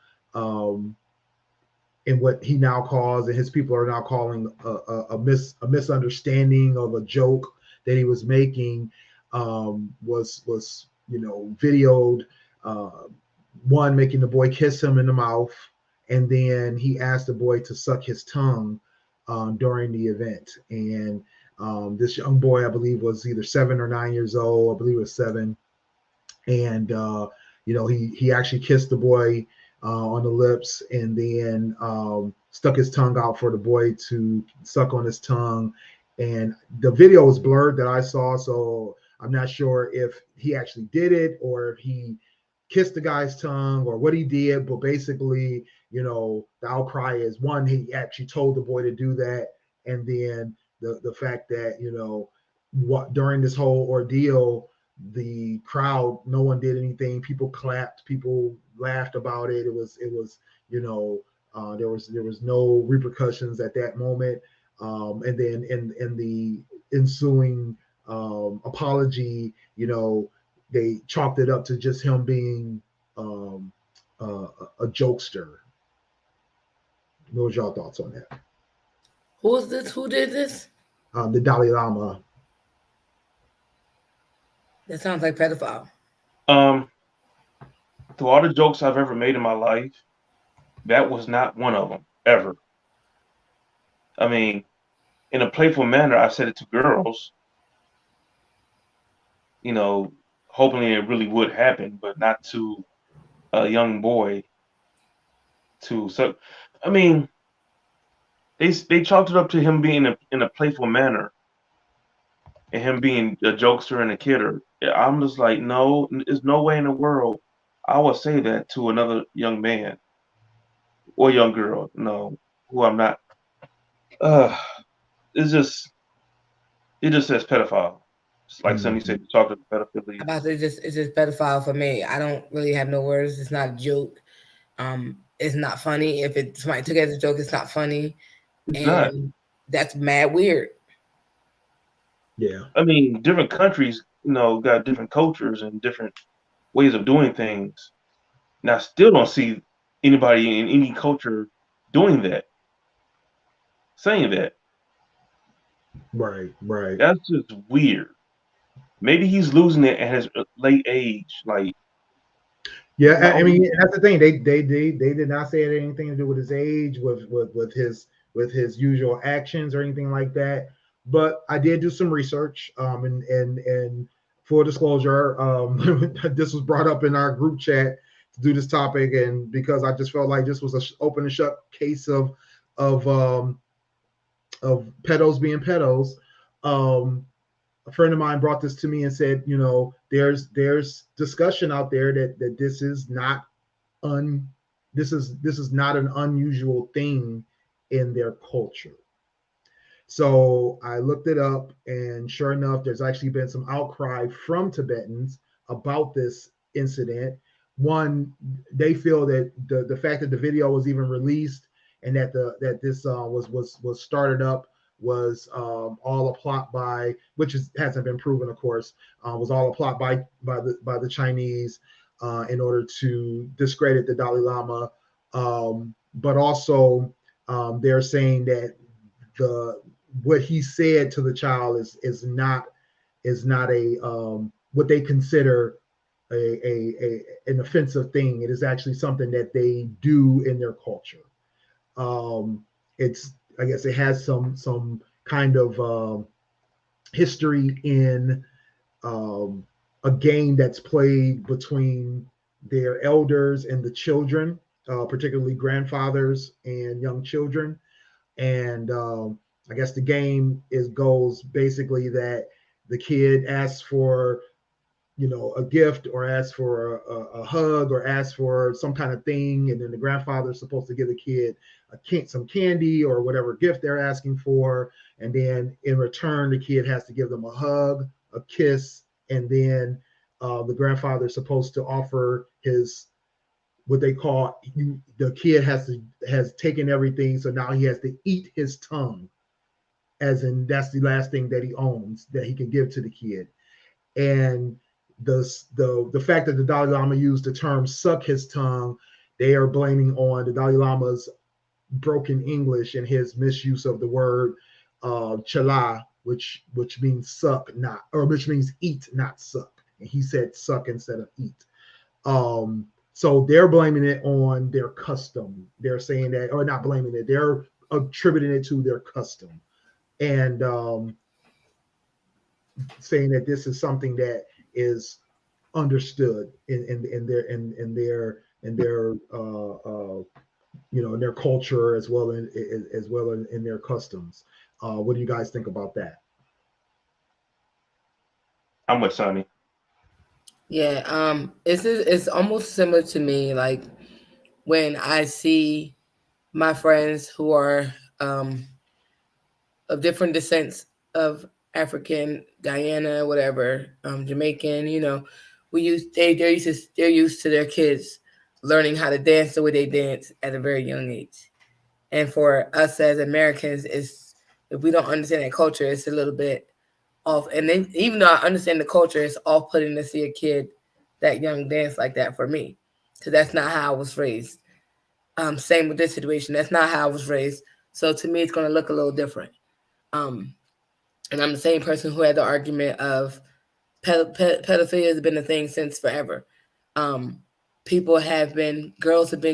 in what he now calls, and his people are now calling a misunderstanding of a joke that he was making, was videoed, one making the boy kiss him in the mouth, and then he asked the boy to suck his tongue during the event. And this young boy, I believe, was either 7 or 9 years old. I believe it was 7. And he actually kissed the boy on the lips, and then stuck his tongue out for the boy to suck on his tongue. And the video was blurred that I saw, so I'm not sure if he actually did it or if he kissed the guy's tongue or what he did. But basically, the outcry is, one, he actually told the boy to do that, and then the fact that during this whole ordeal, the crowd, no one did anything. People clapped, people laughed about it. It was there was no repercussions at that moment. And then in the ensuing apology, they chalked it up to just him being a jokester. What was y'all thoughts on that? Who is this? Who did this? The Dalai Lama. That sounds like pedophile. Through all the jokes I've ever made in my life, that was not one of them, ever. I mean, in a playful manner, I said it to girls, hoping it really would happen, but not to a young boy. So, I mean, they chalked it up to him being in a playful manner and him being a jokester and a kidder. I'm just like, no, there's no way in the world I would say that to another young man or young girl. No, who I'm not. It just says pedophile. It's like somebody said, talking about pedophilia. It's just pedophile for me. I don't really have no words. It's not a joke. It's not funny. If somebody took it as a joke, it's not funny. That's mad weird. Yeah. I mean, different countries, got different cultures and different ways of doing things. And I still don't see anybody in any culture doing that, saying that. Right. That's just weird. Maybe he's losing it at his late age. Like, yeah, I mean, that's the thing. They did not say it had anything to do with his age, with his usual actions or anything like that. But I did do some research, and full disclosure, this was brought up in our group chat to do this topic, and because I just felt like this was an open and shut case of pedos being pedos. A friend of mine brought this to me and said, you know, there's discussion out there that this is not this is not an unusual thing in their culture. So I looked it up, and sure enough, there's actually been some outcry from Tibetans about this incident. One, they feel that the fact that the video was even released and that this was started up was all a plot by, which hasn't been proven, of course, was all a plot by the Chinese in order to discredit the Dalai Lama. But also, they're saying that what he said to the child is not a what they consider an offensive thing. It is actually something that they do in their culture. It's, I guess it has some kind of history in a game that's played between their elders and the children, particularly grandfathers and young children. And I guess the game goes basically that the kid asks for, you know, a gift, or asks for a hug, or asks for some kind of thing, and then the grandfather is supposed to give the kid some candy or whatever gift they're asking for, and then in return the kid has to give them a hug, a kiss, and then the grandfather is supposed to offer his, what they call, the kid has taken everything, so now he has to eat his tongue, as in that's the last thing that he owns that he can give to the kid. And the fact that the Dalai Lama used the term "suck his tongue," they are blaming on the Dalai Lama's broken English and his misuse of the word "chala," which means suck, not, or which means eat, not suck. And he said suck instead of eat. So they're blaming it on their custom. They're saying that, or not blaming it, they're attributing it to their custom, and saying that this is something that is understood in their you know, in their culture, as well in their customs. What do you guys think about that? I'm with Sonny. Yeah, it's almost similar to me. Like when I see my friends who are of different descents of African, Guyana, whatever, Jamaican, you know, they're used to their kids learning how to dance the way they dance at a very young age. And for us as Americans, if we don't understand that culture, it's a little bit off. And then, even though I understand the culture, it's off-putting to see a kid that young dance like that for me, because that's not how I was raised. Same with this situation. That's not how I was raised. So to me, it's going to look a little different. And I'm the same person who had the argument of pedophilia has been a thing since forever. Girls have been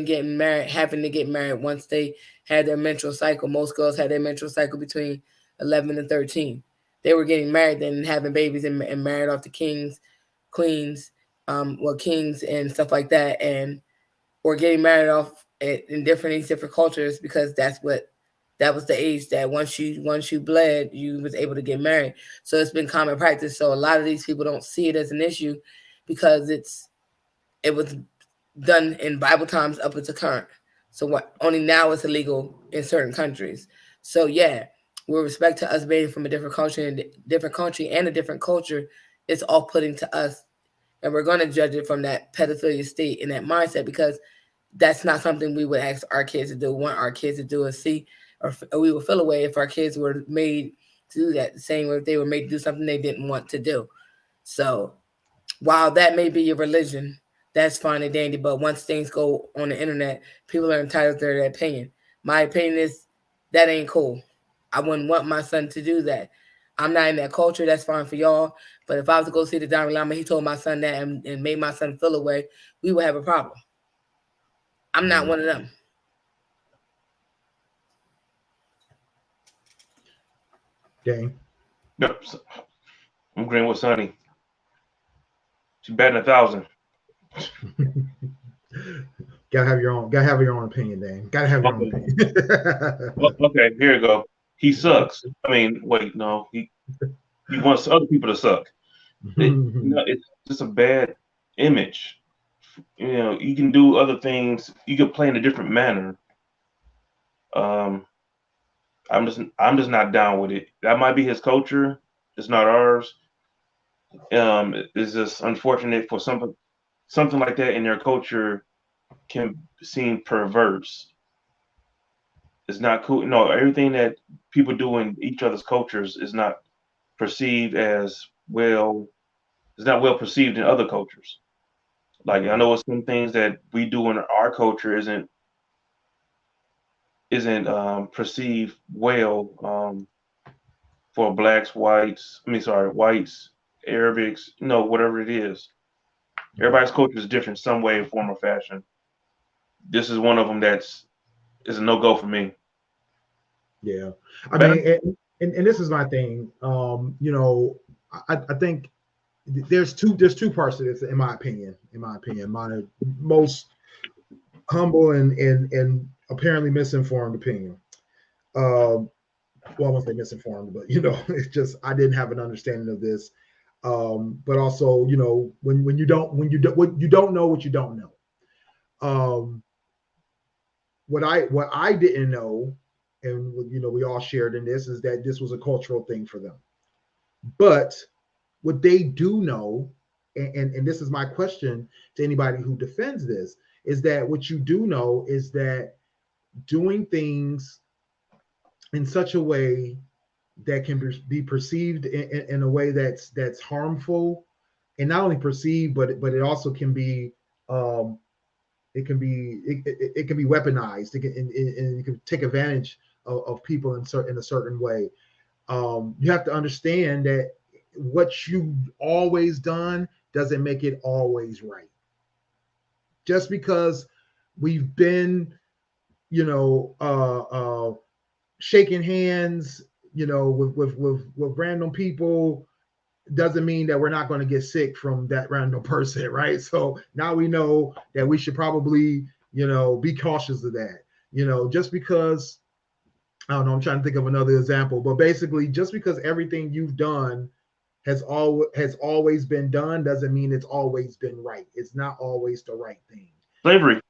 getting married, having to get married once they had their menstrual cycle. Most girls had their menstrual cycle between 11 and 13. They were getting married and having babies and married off to kings, queens, kings and stuff like that, or getting married off in different cultures, because that was the age that once you bled, you was able to get married. So it's been common practice. So a lot of these people don't see it as an issue because it was done in Bible times up until current. So only now it's illegal in certain countries. So yeah, with respect to us being from a different country and a different culture, it's all putting to us, and we're going to judge it from that pedophilia state and that mindset, because that's not something we would ask our kids to do, want our kids to do, and see, or we would feel away if our kids were made to do that, the same way if they were made to do something they didn't want to do. So while that may be your religion, that's fine and dandy, but once things go on the internet, people are entitled to their opinion. My opinion is that ain't cool. I wouldn't want my son to do that. I'm not in that culture. That's fine for y'all. But if I was to go see the Dalai Lama, he told my son that and made my son feel away, we would have a problem. I'm not one of them. Dang. Yep. I'm agreeing with Sonny. She's batting 1,000. Gotta have your own opinion, Dan. Gotta have your own opinion. Okay, here you go. he sucks. I mean, wait, no, he wants other people to suck. It's just a bad image. You can do other things. You can play in a different manner. I'm just not down with it. That might be his culture. It's not ours. It's just unfortunate for something like that in their culture can seem perverse. It's not cool. No, everything that people do in each other's cultures is not perceived as well. It's not well perceived in other cultures. Like I know some things that we do in our culture isn't perceived well for blacks, whites. Whites, Arabics. Whatever it is. Everybody's culture is different, some way, form, or fashion. This is one of them is a no go for me. Yeah, I mean, and this is my thing. I think there's two parts to this, in my opinion. My most humble and apparently misinformed opinion. Well, I won't say misinformed, but it's just I didn't have an understanding of this. But also, when you don't know what you don't know. What I didn't know, and we all shared in this, is that this was a cultural thing for them. But what they do know, and this is my question to anybody who defends this, is that what you do know is that doing things in such a way that can be perceived in a way that's harmful, and not only perceived, but it also can be it can be weaponized. It can take advantage of people in a certain way. You have to understand that what you've always done doesn't make it always right. Just because we've been, shaking hands, with random people, doesn't mean that we're not going to get sick from that random person, right? So now we know that we should probably, be cautious of that. Just because, I don't know, I'm trying to think of another example, but basically, just because everything you've done has always been done doesn't mean it's always been right. It's not always the right thing. Slavery.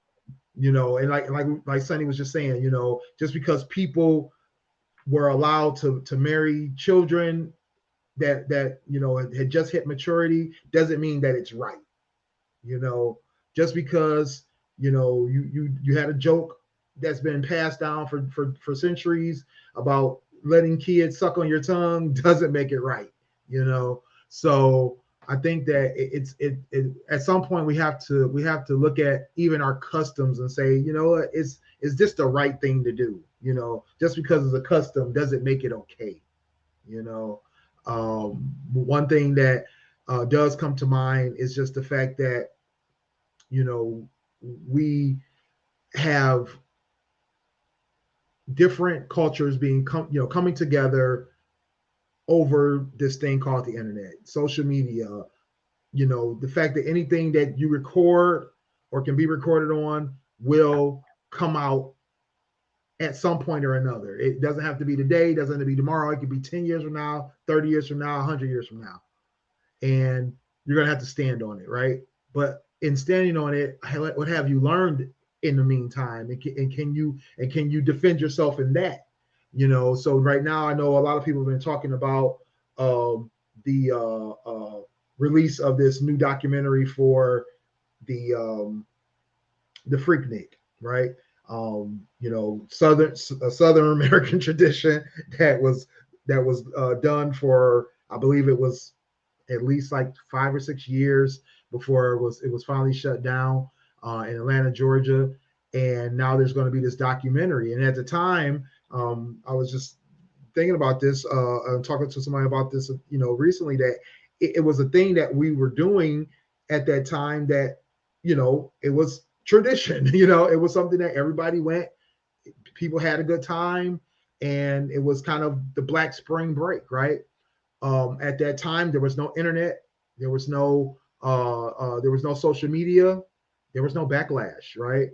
And like Sonny was just saying, just because people were allowed to marry children that had just hit maturity doesn't mean that it's right. Just because you had a joke that's been passed down for centuries about letting kids suck on your tongue doesn't make it right. So I think that it's at some point we have to look at even our customs and say, what, is this the right thing to do? Just because it's a custom doesn't make it okay. One thing that does come to mind is just the fact that we have different cultures coming together over this thing called the internet, social media. The fact that anything that you record or can be recorded on will come out at some point or another. It doesn't have to be today, it doesn't have to be tomorrow. It could be 10 years from now, 30 years from now, 100 years from now. And you're going to have to stand on it, right? But in standing on it, what have you learned in the meantime? And can you defend yourself in that? So right now, I know a lot of people have been talking about the release of this new documentary for the Freaknik, right? Southern American tradition that was done for, I believe it was at least like 5 or 6 years before it was finally shut down in Atlanta, Georgia. And now there's going to be this documentary. And at the time, I was just thinking about this, talking to somebody about this, recently, that it was a thing that we were doing at that time that, it was tradition. It was something that everybody went, people had a good time, and it was kind of the Black Spring Break, right? At that time, there was no internet, there was no social media, there was no backlash, right?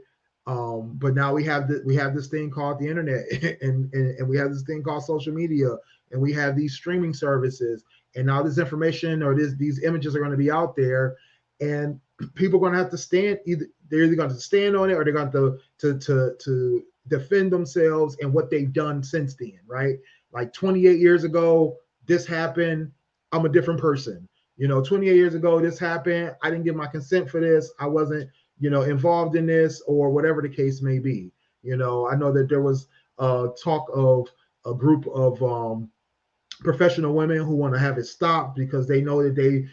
But now we have this thing called the internet, and we have this thing called social media, and we have these streaming services, and now this information or these images are going to be out there, and people are going to have to stand they're either going to stand on it, or they're going to defend themselves and what they've done since then, right? Like 28 years ago, this happened. I'm a different person. 28 years ago, this happened. I didn't give my consent for this. I wasn't, involved in this, or whatever the case may be. I know that there was talk of a group of professional women who want to have it stopped because they know that they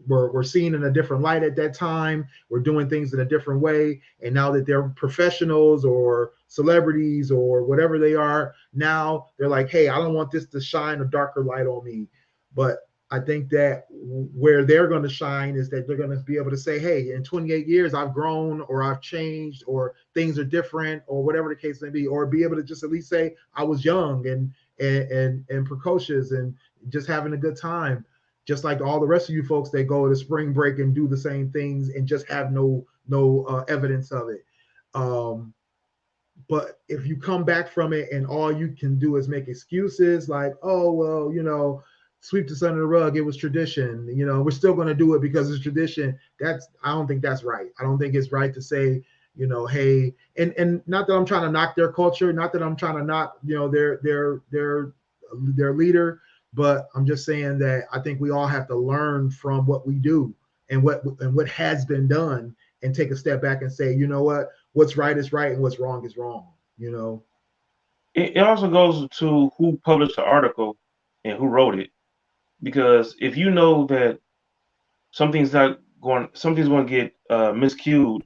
were seen in a different light at that time. We're doing things in a different way. And now that they're professionals or celebrities or whatever they are, now they're like, hey, I don't want this to shine a darker light on me. But I think that where they're going to shine is that they're going to be able to say, hey, in 28 years, I've grown, or I've changed, or things are different, or whatever the case may be, or be able to just at least say I was young and precocious and just having a good time, just like all the rest of you folks that go to spring break and do the same things and just have no evidence of it. But if you come back from it and all you can do is make excuses like, oh, well, sweep this under the rug, it was tradition, we're still going to do it because it's tradition. I don't think that's right. I don't think it's right to say, hey, and not that I'm trying to knock their culture, not that I'm trying to knock, their leader, but I'm just saying that I think we all have to learn from what we do and what has been done, and take a step back and say, what's right is right and what's wrong is wrong. It also goes to who published the article and who wrote it, because if you know that something's going to get miscued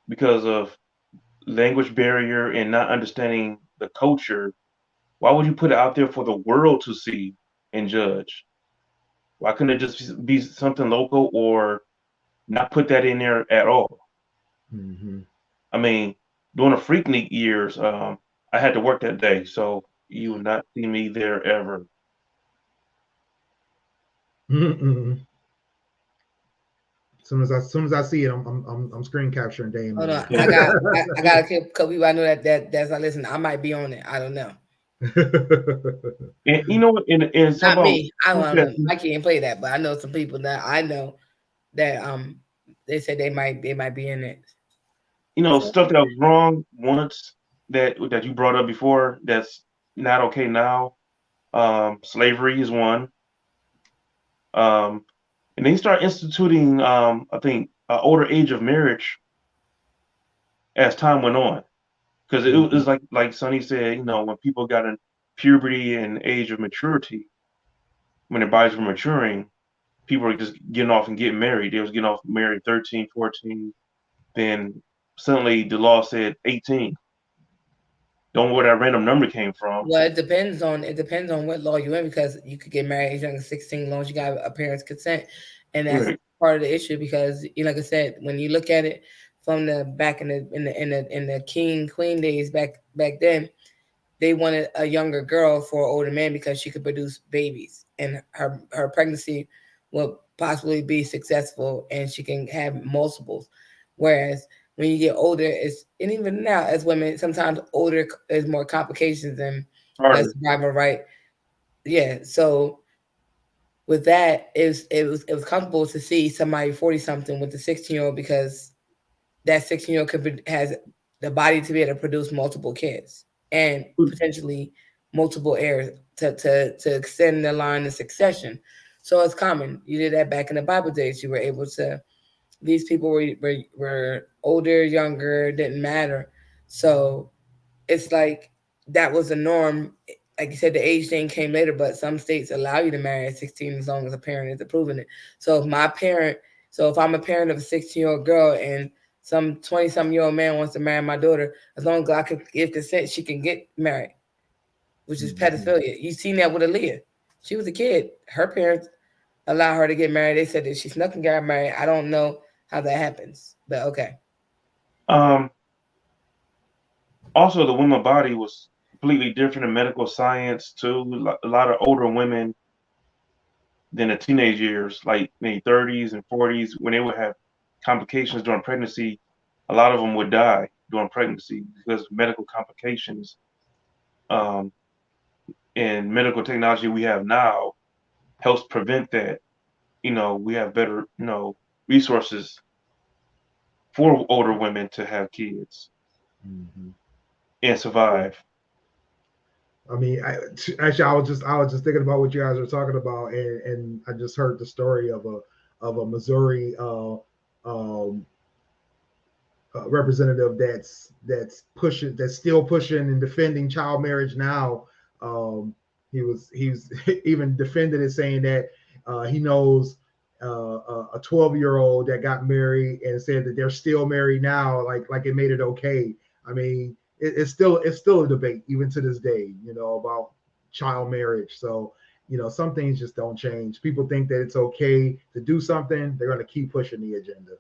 because of language barrier and not understanding the culture, why would you put it out there for the world to see and judge? Why couldn't it just be something local, or not put that in there at all? Mm-hmm. I mean, during the Freaknik years, I had to work that day, so you will not see me there ever. Mm-mm. As soon as I see it, I'm screen capturing Damon. Hold on, I got a couple people I know that's not listening. I might be on it. I don't know. And you know what? And not me. I don't know. I can't play that, but I know some people that I know that they said they might be in it. Stuff that was wrong once that you brought up before that's not okay now. Slavery is one. And they start instituting, I think, an older age of marriage as time went on, because it was like Sonny said, when people got in puberty and age of maturity, when their bodies were maturing, people were just getting off and getting married. They was getting off married 13, 14. Then suddenly the law said 18. Don't know where that random number came from. Well, it depends on what law you're in, because you could get married as young as 16 as long as you got a parent's consent, and that's part of the issue. Because like I said, when you look at it from the back in the king queen days back then, they wanted a younger girl for an older man because she could produce babies, and her pregnancy will possibly be successful, and she can have multiples. Whereas when you get older, and even now as women, sometimes older is more complications and less survival, right? Yeah. So with that, it was comfortable to see somebody 40-something with a 16-year-old, because that 16-year-old has the body to be able to produce multiple kids and potentially multiple heirs to extend the line of succession. So it's common. You did that back in the Bible days. You were able to. These people were older, younger, didn't matter. So it's like that was the norm. Like you said, the age thing came later, but some states allow you to marry at 16 as long as a parent is approving it. So if I'm a parent of a 16-year-old girl and some 20-something-year-old man wants to marry my daughter, as long as I can give consent, she can get married, which is pedophilia. You've seen that with Aaliyah. She was a kid. Her parents allowed her to get married. They said that she snuck and got married. I don't know how that happens, but okay. Also, the women's body was completely different in medical science too. A lot of older women than the teenage years, like maybe 30s and 40s, when they would have complications during pregnancy, a lot of them would die during pregnancy because of medical complications. And medical technology we have now helps prevent that. We have better, resources for older women to have kids and survive. I mean, actually, I was just thinking about what you guys were talking about, and I just heard the story of a Missouri representative that's still pushing and defending child marriage now. He's even defended it, saying that he knows a 12-year-old that got married and said that they're still married now, like it made it okay. I mean, it's still a debate even to this day, about child marriage. So, some things just don't change. People think that it's okay to do something, they're going to keep pushing the agenda.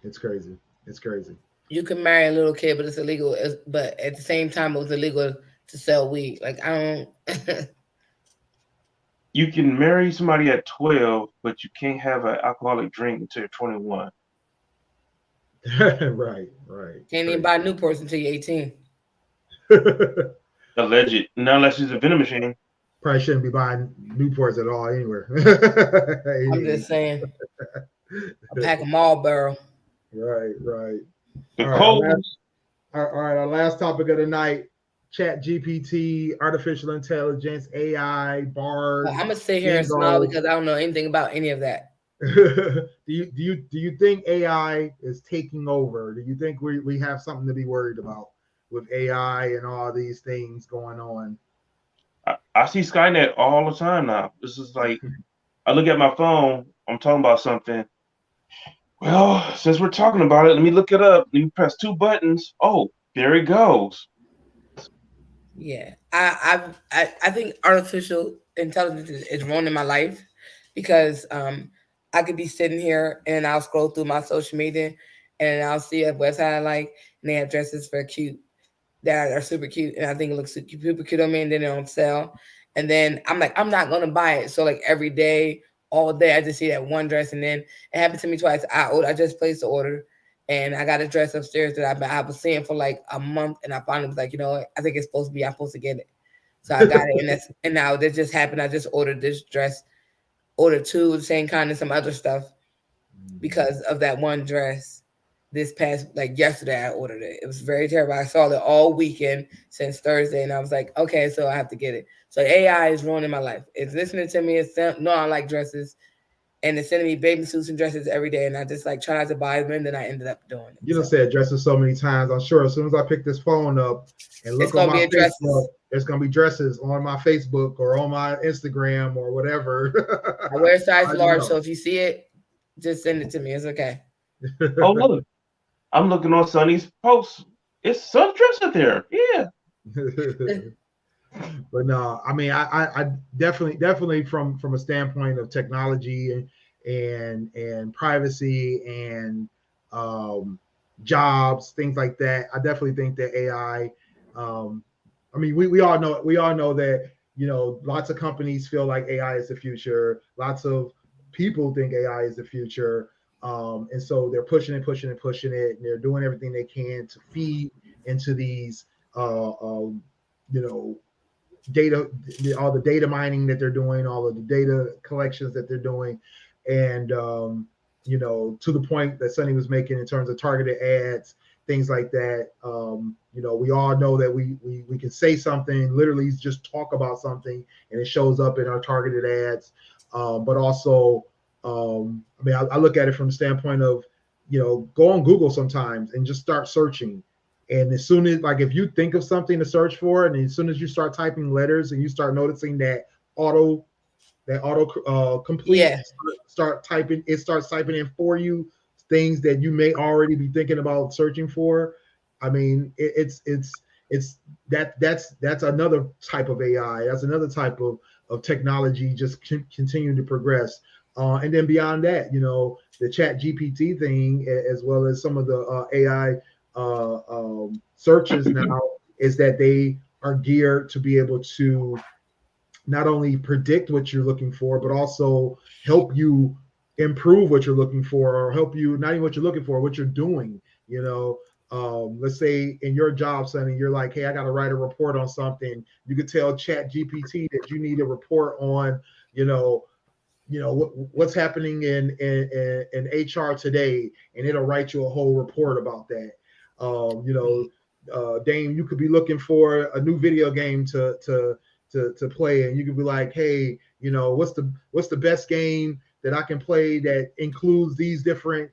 It's crazy. It's crazy. You can marry a little kid, but it's illegal. But at the same time, it was illegal to sell weed. Like, I don't. You can marry somebody at 12, but you can't have an alcoholic drink until you're 21. Right. Can't even buy Newports until you're 18. Alleged. Not unless it's a vending machine. Probably shouldn't be buying Newports at all anywhere. I'm just saying. A pack of Marlboro. Right. All right, our last topic of the night: ChatGPT, artificial intelligence, AI, Bard. I'm gonna sit here and smile because I don't know anything about any of that. do you think AI is taking over? Do you think we have something to be worried about with AI and all these things going on? I see Skynet all the time now. This is like, I look at my phone, I'm talking about something. Well, since we're talking about it, let me look it up. Let me press 2 buttons. Oh, there it goes. Yeah, I think artificial intelligence is ruining my life because I could be sitting here and I'll scroll through my social media and I'll see a website I like and they have dresses for cute that are super cute and I think it looks super cute on me and then they don't sell. And then I'm like, I'm not gonna buy it. So like every day, all day, I just see that one dress, and then it happened to me twice. I just placed the order, and I got a dress upstairs that I was seeing for like a month, and I finally was like, I think it's supposed to be. I'm supposed to get it, so I got it, and now this just happened. I just ordered this dress, ordered 2 the same kind and some other stuff because of that one dress. This past yesterday, I ordered it. It was very terrible. I saw it all weekend since Thursday, and I was like, okay, so I have to get it. So AI is ruining my life. It's listening to me. It's no, I like dresses, and it's sending me bathing suits and dresses every day. And I just try not to buy them, and then I ended up doing it. You done said dresses so many times. I'm sure as soon as I pick this phone up and look on my Facebook, there's gonna be dresses on my Facebook or on my Instagram or whatever. I wear size large, so if you see it, just send it to me. It's okay. Oh look, I'm looking on Sonny's posts. It's some dress up there. Yeah. But no, I mean, I definitely from a standpoint of technology and privacy and jobs, things like that, I definitely think that AI. I mean, we all know that lots of companies feel like AI is the future. Lots of people think AI is the future, and so they're pushing it, and they're doing everything they can to feed into these data, all the data mining that they're doing, all of the data collections that they're doing, and to the point that Sonny was making in terms of targeted ads, things like that. We all know that we can say something, literally just talk about something, and it shows up in our targeted ads. But also, I mean, I look at it from the standpoint of, go on Google sometimes and just start searching. And as soon as, if you think of something to search for, and as soon as you start typing letters and you start noticing that auto complete, starts typing in for you things that you may already be thinking about searching for. I mean, that's another type of AI. That's another type of technology just continuing to progress. And then beyond that, the ChatGPT thing, as well as some of the AI searches now, is that they are geared to be able to not only predict what you're looking for, but also help you improve what you're looking for, or help you, not even what you're looking for, what you're doing. Let's say in your job setting, you're like, hey, I got to write a report on something. You could tell Chat GPT that you need a report on, what's happening in HR today, and it'll write you a whole report about that. Dame, you could be looking for a new video game to play, and you could be like, hey, what's the best game that I can play that includes these different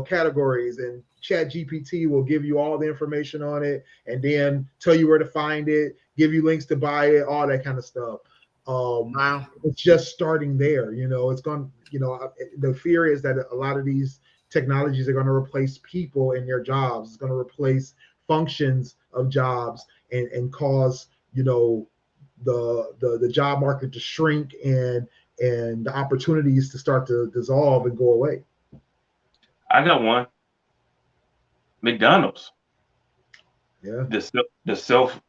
categories, and Chat GPT will give you all the information on it, and then tell you where to find it, give you links to buy it, all that kind of stuff. Wow. It's just starting there. It's going, the fear is that a lot of these technologies are going to replace people in their jobs. It's going to replace functions of jobs, and cause, the job market to shrink, and the opportunities to start to dissolve and go away. I got one. McDonald's. Yeah. The self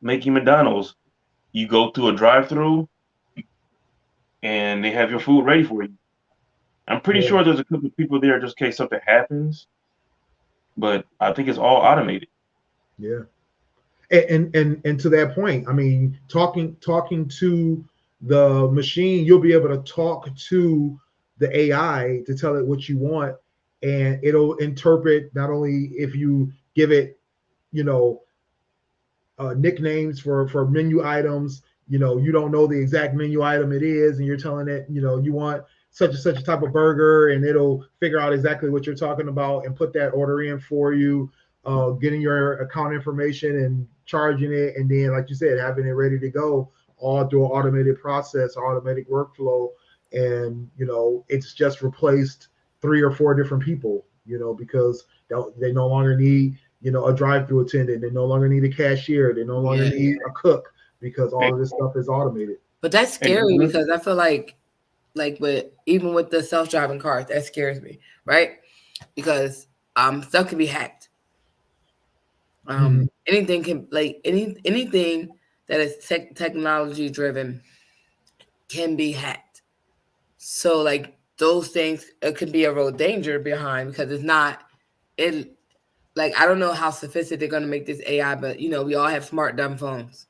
making McDonald's. You go through a drive-through, and they have your food ready for you. I'm pretty sure there's a couple of people there just in case something happens, but I think it's all automated. Yeah. And to that point, I mean, talking to the machine, you'll be able to talk to the AI to tell it what you want, and it'll interpret, not only if you give it, nicknames for menu items. You don't know the exact menu item it is, and you're telling it, you want such and such a type of burger, and it'll figure out exactly what you're talking about and put that order in for you, getting your account information and charging it, and then, like you said, having it ready to go, all through an automated process, automatic workflow. And it's just replaced 3 or 4 different people, because they no longer need a drive-through attendant. They no longer need a cashier. They no longer need a cook, because all of this stuff is automated. But that's scary, because I feel like even with the self-driving cars, that scares me, right? Because stuff can be hacked. Anything can, anything that is technology driven can be hacked. So those things, it could be a real danger behind, because it's not it. I don't know how sophisticated they're going to make this AI, but we all have smart, dumb phones.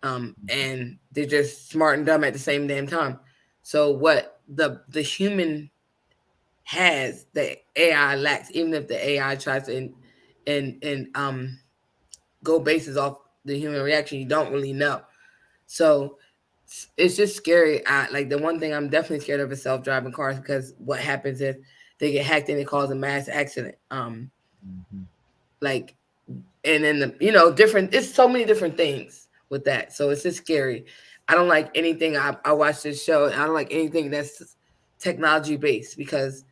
And they're just smart and dumb at the same damn time. So what the human has, the AI lacks, even if the AI tries to and go bases off the human reaction, you don't really know. So it's just scary. The one thing I'm definitely scared of is self-driving cars, because what happens if they get hacked and it causes a mass accident? And then different. It's so many different things with that. So it's just scary. I don't like anything. I watch this show, and I don't like anything that's technology based, because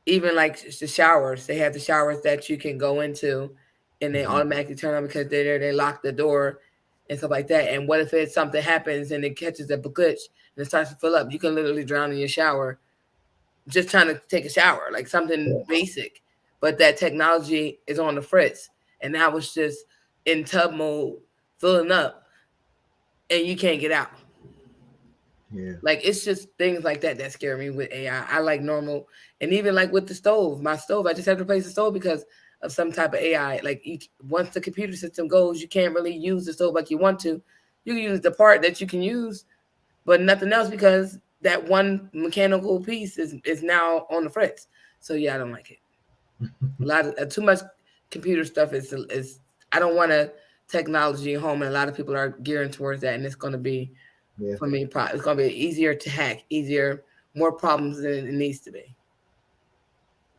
even the showers, they have the showers that you can go into, and they automatically turn on because they're there. They lock the door and stuff like that. And what if something happens and it catches a glitch and it starts to fill up? You can literally drown in your shower just trying to take a shower, something basic. But that technology is on the fritz, and now it's just in tub mode, filling up, and you can't get out. Yeah. It's just things like that scare me with AI. I like normal, and even with the stove, my stove, I just have to replace the stove because of some type of AI. Once the computer system goes, you can't really use the stove like you want to. You can use the part that you can use, but nothing else, because that one mechanical piece is now on the fritz. So yeah, I don't like it. A lot of too much computer stuff is I don't want a technology at home, and a lot of people are gearing towards that, and it's going to be for me. It's going to be easier to hack, more problems than it needs to be.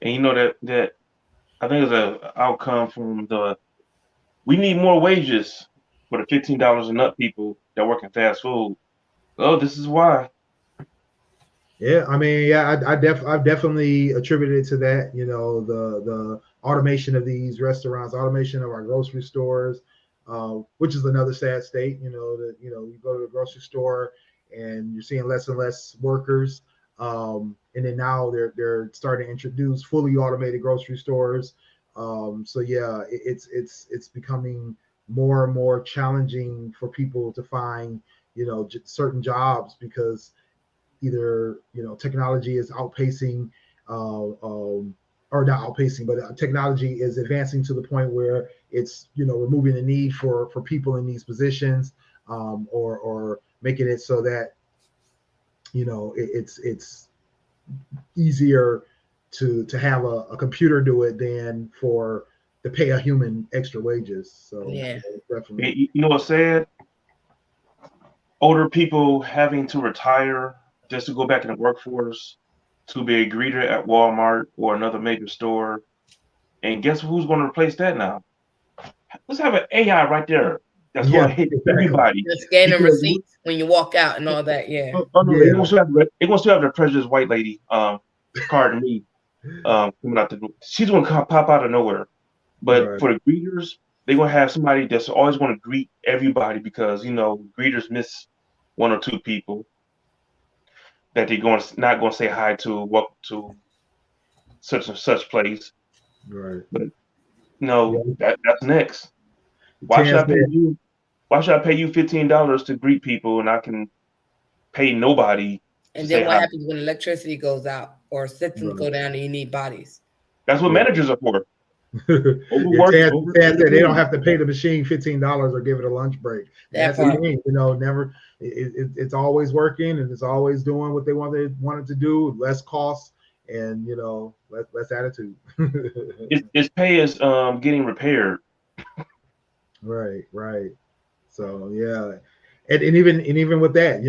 And that I think is an outcome from we need more wages for the $15 and up people that work in fast food. Oh, this is why. Yeah, I mean, I've definitely attributed to that. The automation of these restaurants, automation of our grocery stores, which is another sad state. You go to the grocery store and you're seeing less and less workers, and then now they're starting to introduce fully automated grocery stores. So yeah, it's becoming more and more challenging for people to find certain jobs, because either technology is outpacing or not outpacing, but technology is advancing to the point where it's removing the need for people in these positions, or making it so that it's easier to have a computer do it than to pay a human extra wages. So yeah, definitely. You know what's sad? Older people having to retire just to go back in the workforce to be a greeter at Walmart or another major store. And guess who's going to replace that now? Let's have an AI right there. That's going to hit everybody. Just scanning receipts when you walk out and all that. Yeah. Oh, no, they're going to still have the precious white lady card to me coming out the. She's going to pop out of nowhere. But for the greeters, they're going to have somebody that's always going to greet everybody because greeters miss one or two people that they're not going to say hi to, welcome to such and such place. Right. But that's next. Why should I pay you? Why should I pay you $15 to greet people and I can pay nobody? And then what happens when electricity goes out or systems go down and you need bodies? That's what managers are for. They don't have to pay the machine $15 or give it a lunch break. That's the thing, never. It's always working and it's always doing what they wanted to do, less costs and less attitude. Its pay is getting repaired. Right. So yeah, and even with that,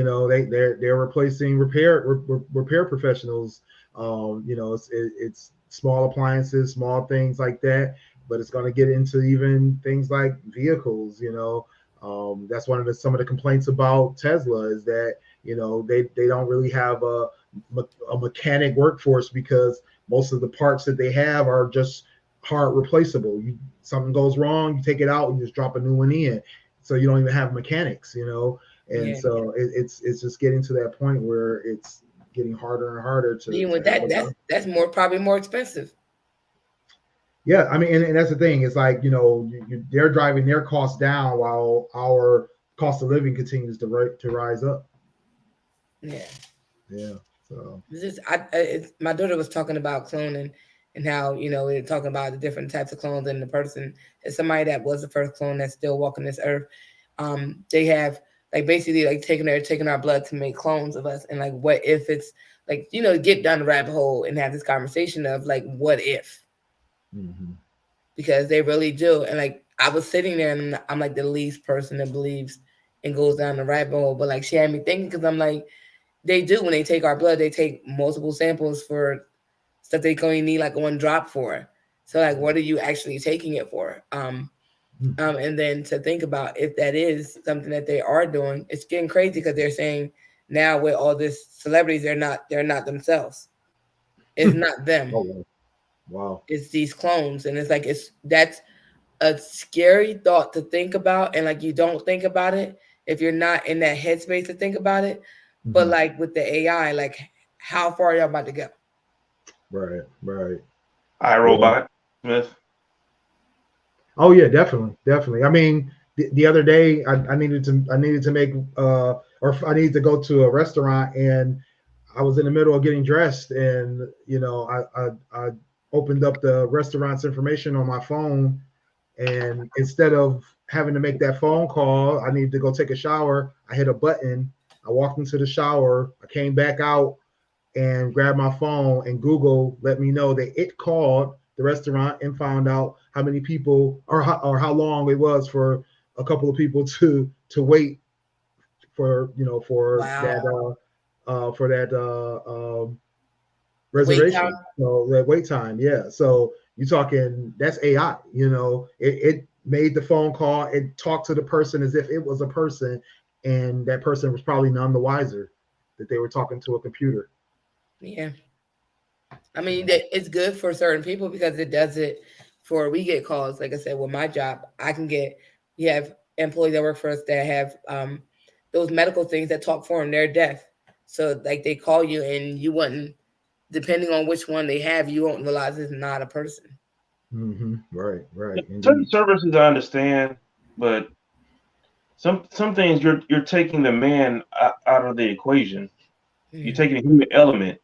they're replacing repair professionals. It's small appliances, small things like that, but it's going to get into even things like vehicles. That's one of some of the complaints about Tesla is that they don't really have a mechanic workforce because most of the parts that they have are just hard replaceable. Something goes wrong, you take it out and just drop a new one in, so you don't even have mechanics. So it's just getting to that point where it's getting harder and harder to. Even with that's probably more expensive. Yeah, I mean, and that's the thing. It's like they're driving their costs down while our cost of living continues to rise up. Yeah. So my daughter was talking about cloning and how they're talking about the different types of clones, and the person is somebody that was the first clone that's still walking this earth. They have basically taking our blood to make clones of us, and what if it's get down the rabbit hole and have this conversation of what if. Mm-hmm. Because they really do. And I was sitting there and I'm the least person that believes and goes down the rabbit hole. But she had me thinking, because I'm they do, when they take our blood, they take multiple samples for stuff they only need one drop for. So what are you actually taking it for? And then to think about if that is something that they are doing, it's getting crazy because they're saying now with all this celebrities, they're not themselves. It's not them. Oh, wow. It's these clones, and it's that's a scary thought to think about, and you don't think about it if you're not in that headspace to think about it. Mm-hmm. But with the AI, how far are y'all about to go? Right. iRobot, Smith. Oh yeah, definitely. I mean, the other day I needed to make or I needed to go to a restaurant, and I was in the middle of getting dressed, and I opened up the restaurant's information on my phone, and instead of having to make that phone call, I needed to go take a shower. I hit a button. I walked into the shower. I came back out and grabbed my phone, and Google let me know that it called the restaurant and found out how many people or how long it was for a couple of people to wait for that reservation. Wait time. Yeah. So you're talking, that's AI. It made the phone call. It talked to the person as if it was a person, and that person was probably none the wiser that they were talking to a computer. Yeah. I mean, it's good for certain people because it does it for, we get calls. Like I said, with my job, we have employees that work for us that have those medical things that talk for them. They're deaf. So they call you and you wouldn't, depending on which one they have, you won't realize it's not a person. Mm-hmm. Right. Certain services I understand, but some things you're taking the man out of the equation. You're taking a human element,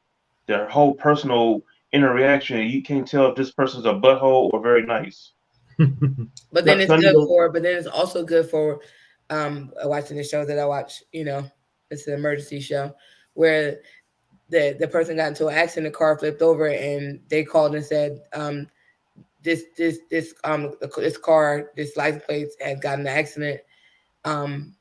their whole personal interaction. You can't tell if this person's a butthole or very nice. But then it's good for. But then it's also good for watching the show that I watch. It's an emergency show where the person got into an accident, the car flipped over, and they called and said, this car, this license plate had gotten an accident. The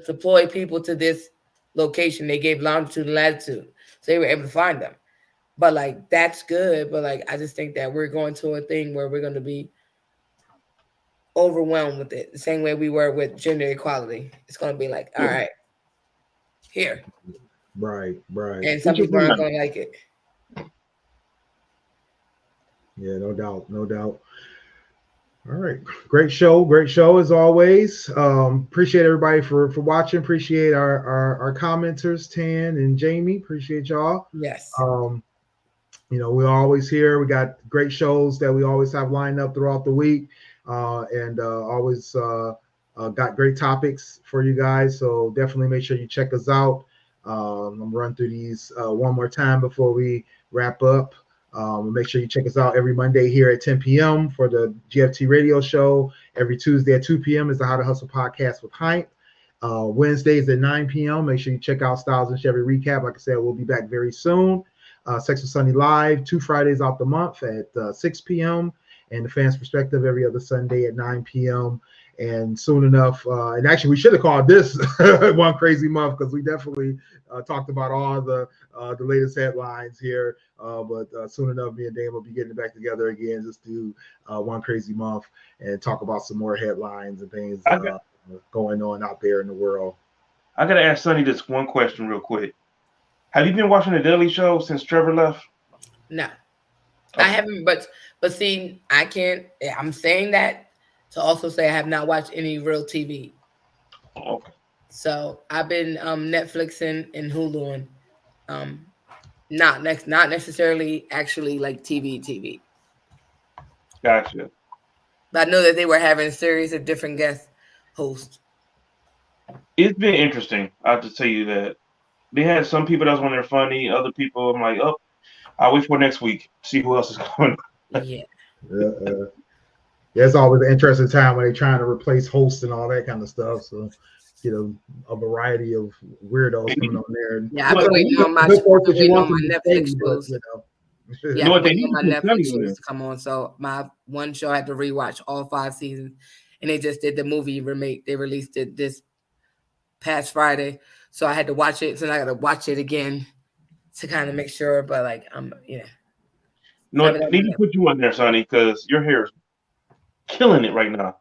deploy people to this location. They gave longitude and latitude, so they were able to find them. But like that's good. But like I just think that we're going to a thing where we're going to be overwhelmed with it, the same way we were with gender equality. It's going to be like, all right, here, right, and some people aren't going to like it. Yeah, no doubt. All right, great show as always. Appreciate everybody for watching. Appreciate our commenters, Tan and Jamie. Appreciate y'all. Yes. We're always here. We got great shows that we always have lined up throughout the week, and always got great topics for you guys. So definitely make sure you check us out. I'm gonna run through these one more time before we wrap up. Make sure you check us out every Monday here at 10 p.m. for the GFT radio show. Every Tuesday at 2 p.m. is the How to Hustle podcast with Hympe. Wednesdays at 9 p.m. Make sure you check out Styles and Chevy Recap. Like I said, we'll be back very soon. Sex with Sunny Live, 2 Fridays out the month at 6 p.m. And the Fans Perspective every other Sunday at 9 p.m. And soon enough, and actually we should have called this One Crazy Month because we definitely talked about all the latest headlines here. But soon enough, me and Dame will be getting back together again, just do One Crazy Month and talk about some more headlines and things going on out there in the world. I gotta ask Sonny this one question real quick. Have you been watching The Daily Show since Trevor left? No, okay. I haven't. But see, I can't. I'm saying that to also say I have not watched any real TV. Okay. So I've been Netflixing and Huluing. Not necessarily actually like TV. Gotcha. But I know that they were having a series of different guest hosts. It's been interesting. I have to tell you that. They had some people that's when they're funny, other people I'm like, oh, I'll wait for next week, see who else is coming. Yeah. It's always an interesting time when they're trying to replace hosts and all that kind of stuff. So, a variety of weirdos coming on there. Yeah, I've been waiting on my Netflix shows. Yeah, I've been waiting on my Netflix shows to come on. So my one show I had to rewatch all 5 seasons, and they just did the movie remake. They released it this past Friday. So I had to watch it, so I got to watch it again to kind of make sure. But like, No, I need to put you on there, Sonny, because your hair is killing it right now.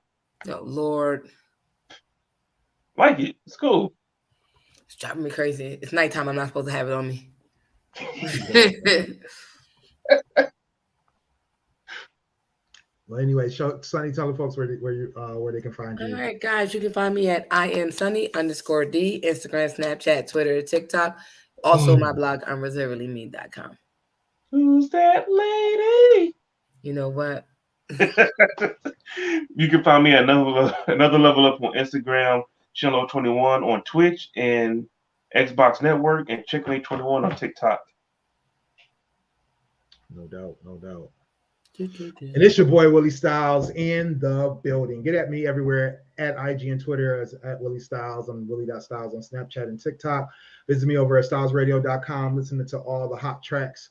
Oh Lord, like it. It's cool. It's driving me crazy. It's nighttime. I'm not supposed to have it on me. Well, anyway, Sonny, tell the folks where they can find you. All right, guys, you can find me at IamSunny_D, Instagram, Snapchat, Twitter, TikTok. Also, my blog, unreservedlyme.com. Who's that lady? You know what? You can find me at another level up on Instagram, Channel21 on Twitch and Xbox Network, and Chicken821 on TikTok. No doubt. And it's your boy Willie Styles in the building. Get at me everywhere at IG and Twitter as at Willie Styles. I'm Willie.Styles on Snapchat and TikTok. Visit me over at stylesradio.com. Listen to all the hot tracks,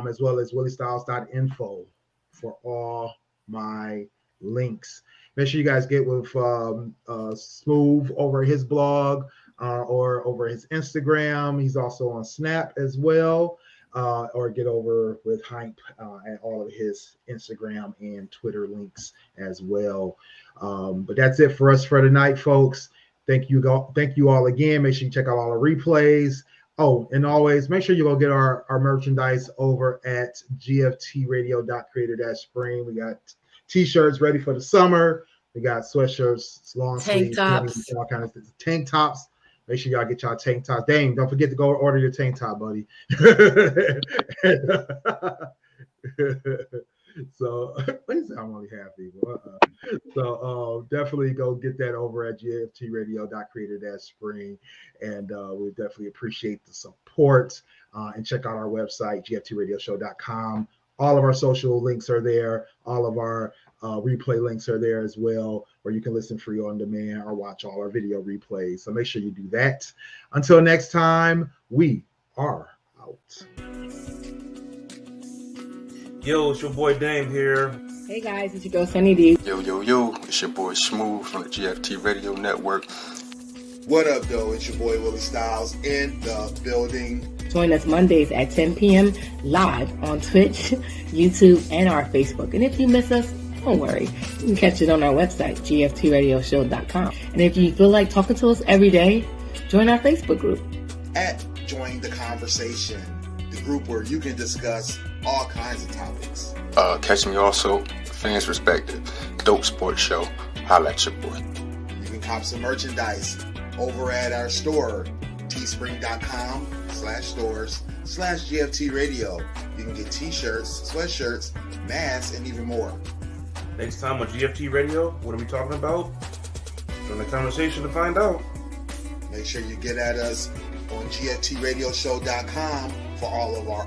as well as williestyles.info for all my links. Make sure you guys get with Smooth over his blog or over his Instagram. He's also on Snap as well. Or get over with Hympe at all of his Instagram and Twitter links as well. But that's it for us for tonight, folks. Thank you all again. Make sure you check out all the replays. Oh, and always make sure you go get our merchandise over at gftradio.creator-spring. We got t-shirts ready for the summer. We got sweatshirts, long sleeves, all kinds of things. Tank tops. Make sure y'all get y'all tank tops. Dang, don't forget to go order your tank top, buddy. So I'm only half evil. So definitely go get that over at gftradio.creator-spring, and we definitely appreciate the support. And check out our website, gftradioshow.com. All of our social links are there. All of our replay links are there as well, where you can listen free on demand or watch all our video replays. So make sure you do that. Until next time, we are out. Yo, it's your boy Dame here. Hey guys, it's your girl Sunny D. Yo, it's your boy Smooth from the GFT Radio Network. What up, though? It's your boy Willie Styles in the building. Join us Mondays at 10 p.m. live on Twitch, YouTube, and our Facebook. And if you miss us, don't worry. You can catch it on our website, gftradioshow.com. And if you feel like talking to us every day, join our Facebook group. At Join the Conversation, the group where you can discuss all kinds of topics. Catch me also, Fans Perspective, Dope Sports Show. Holla at your boy. You can cop some merchandise over at our store, teespring.com/stores/GFT Radio. You can get t-shirts, sweatshirts, masks, and even more. Next time on GFT Radio, what are we talking about? Join the conversation to find out. Make sure you get at us on GFTRadioshow.com for all of our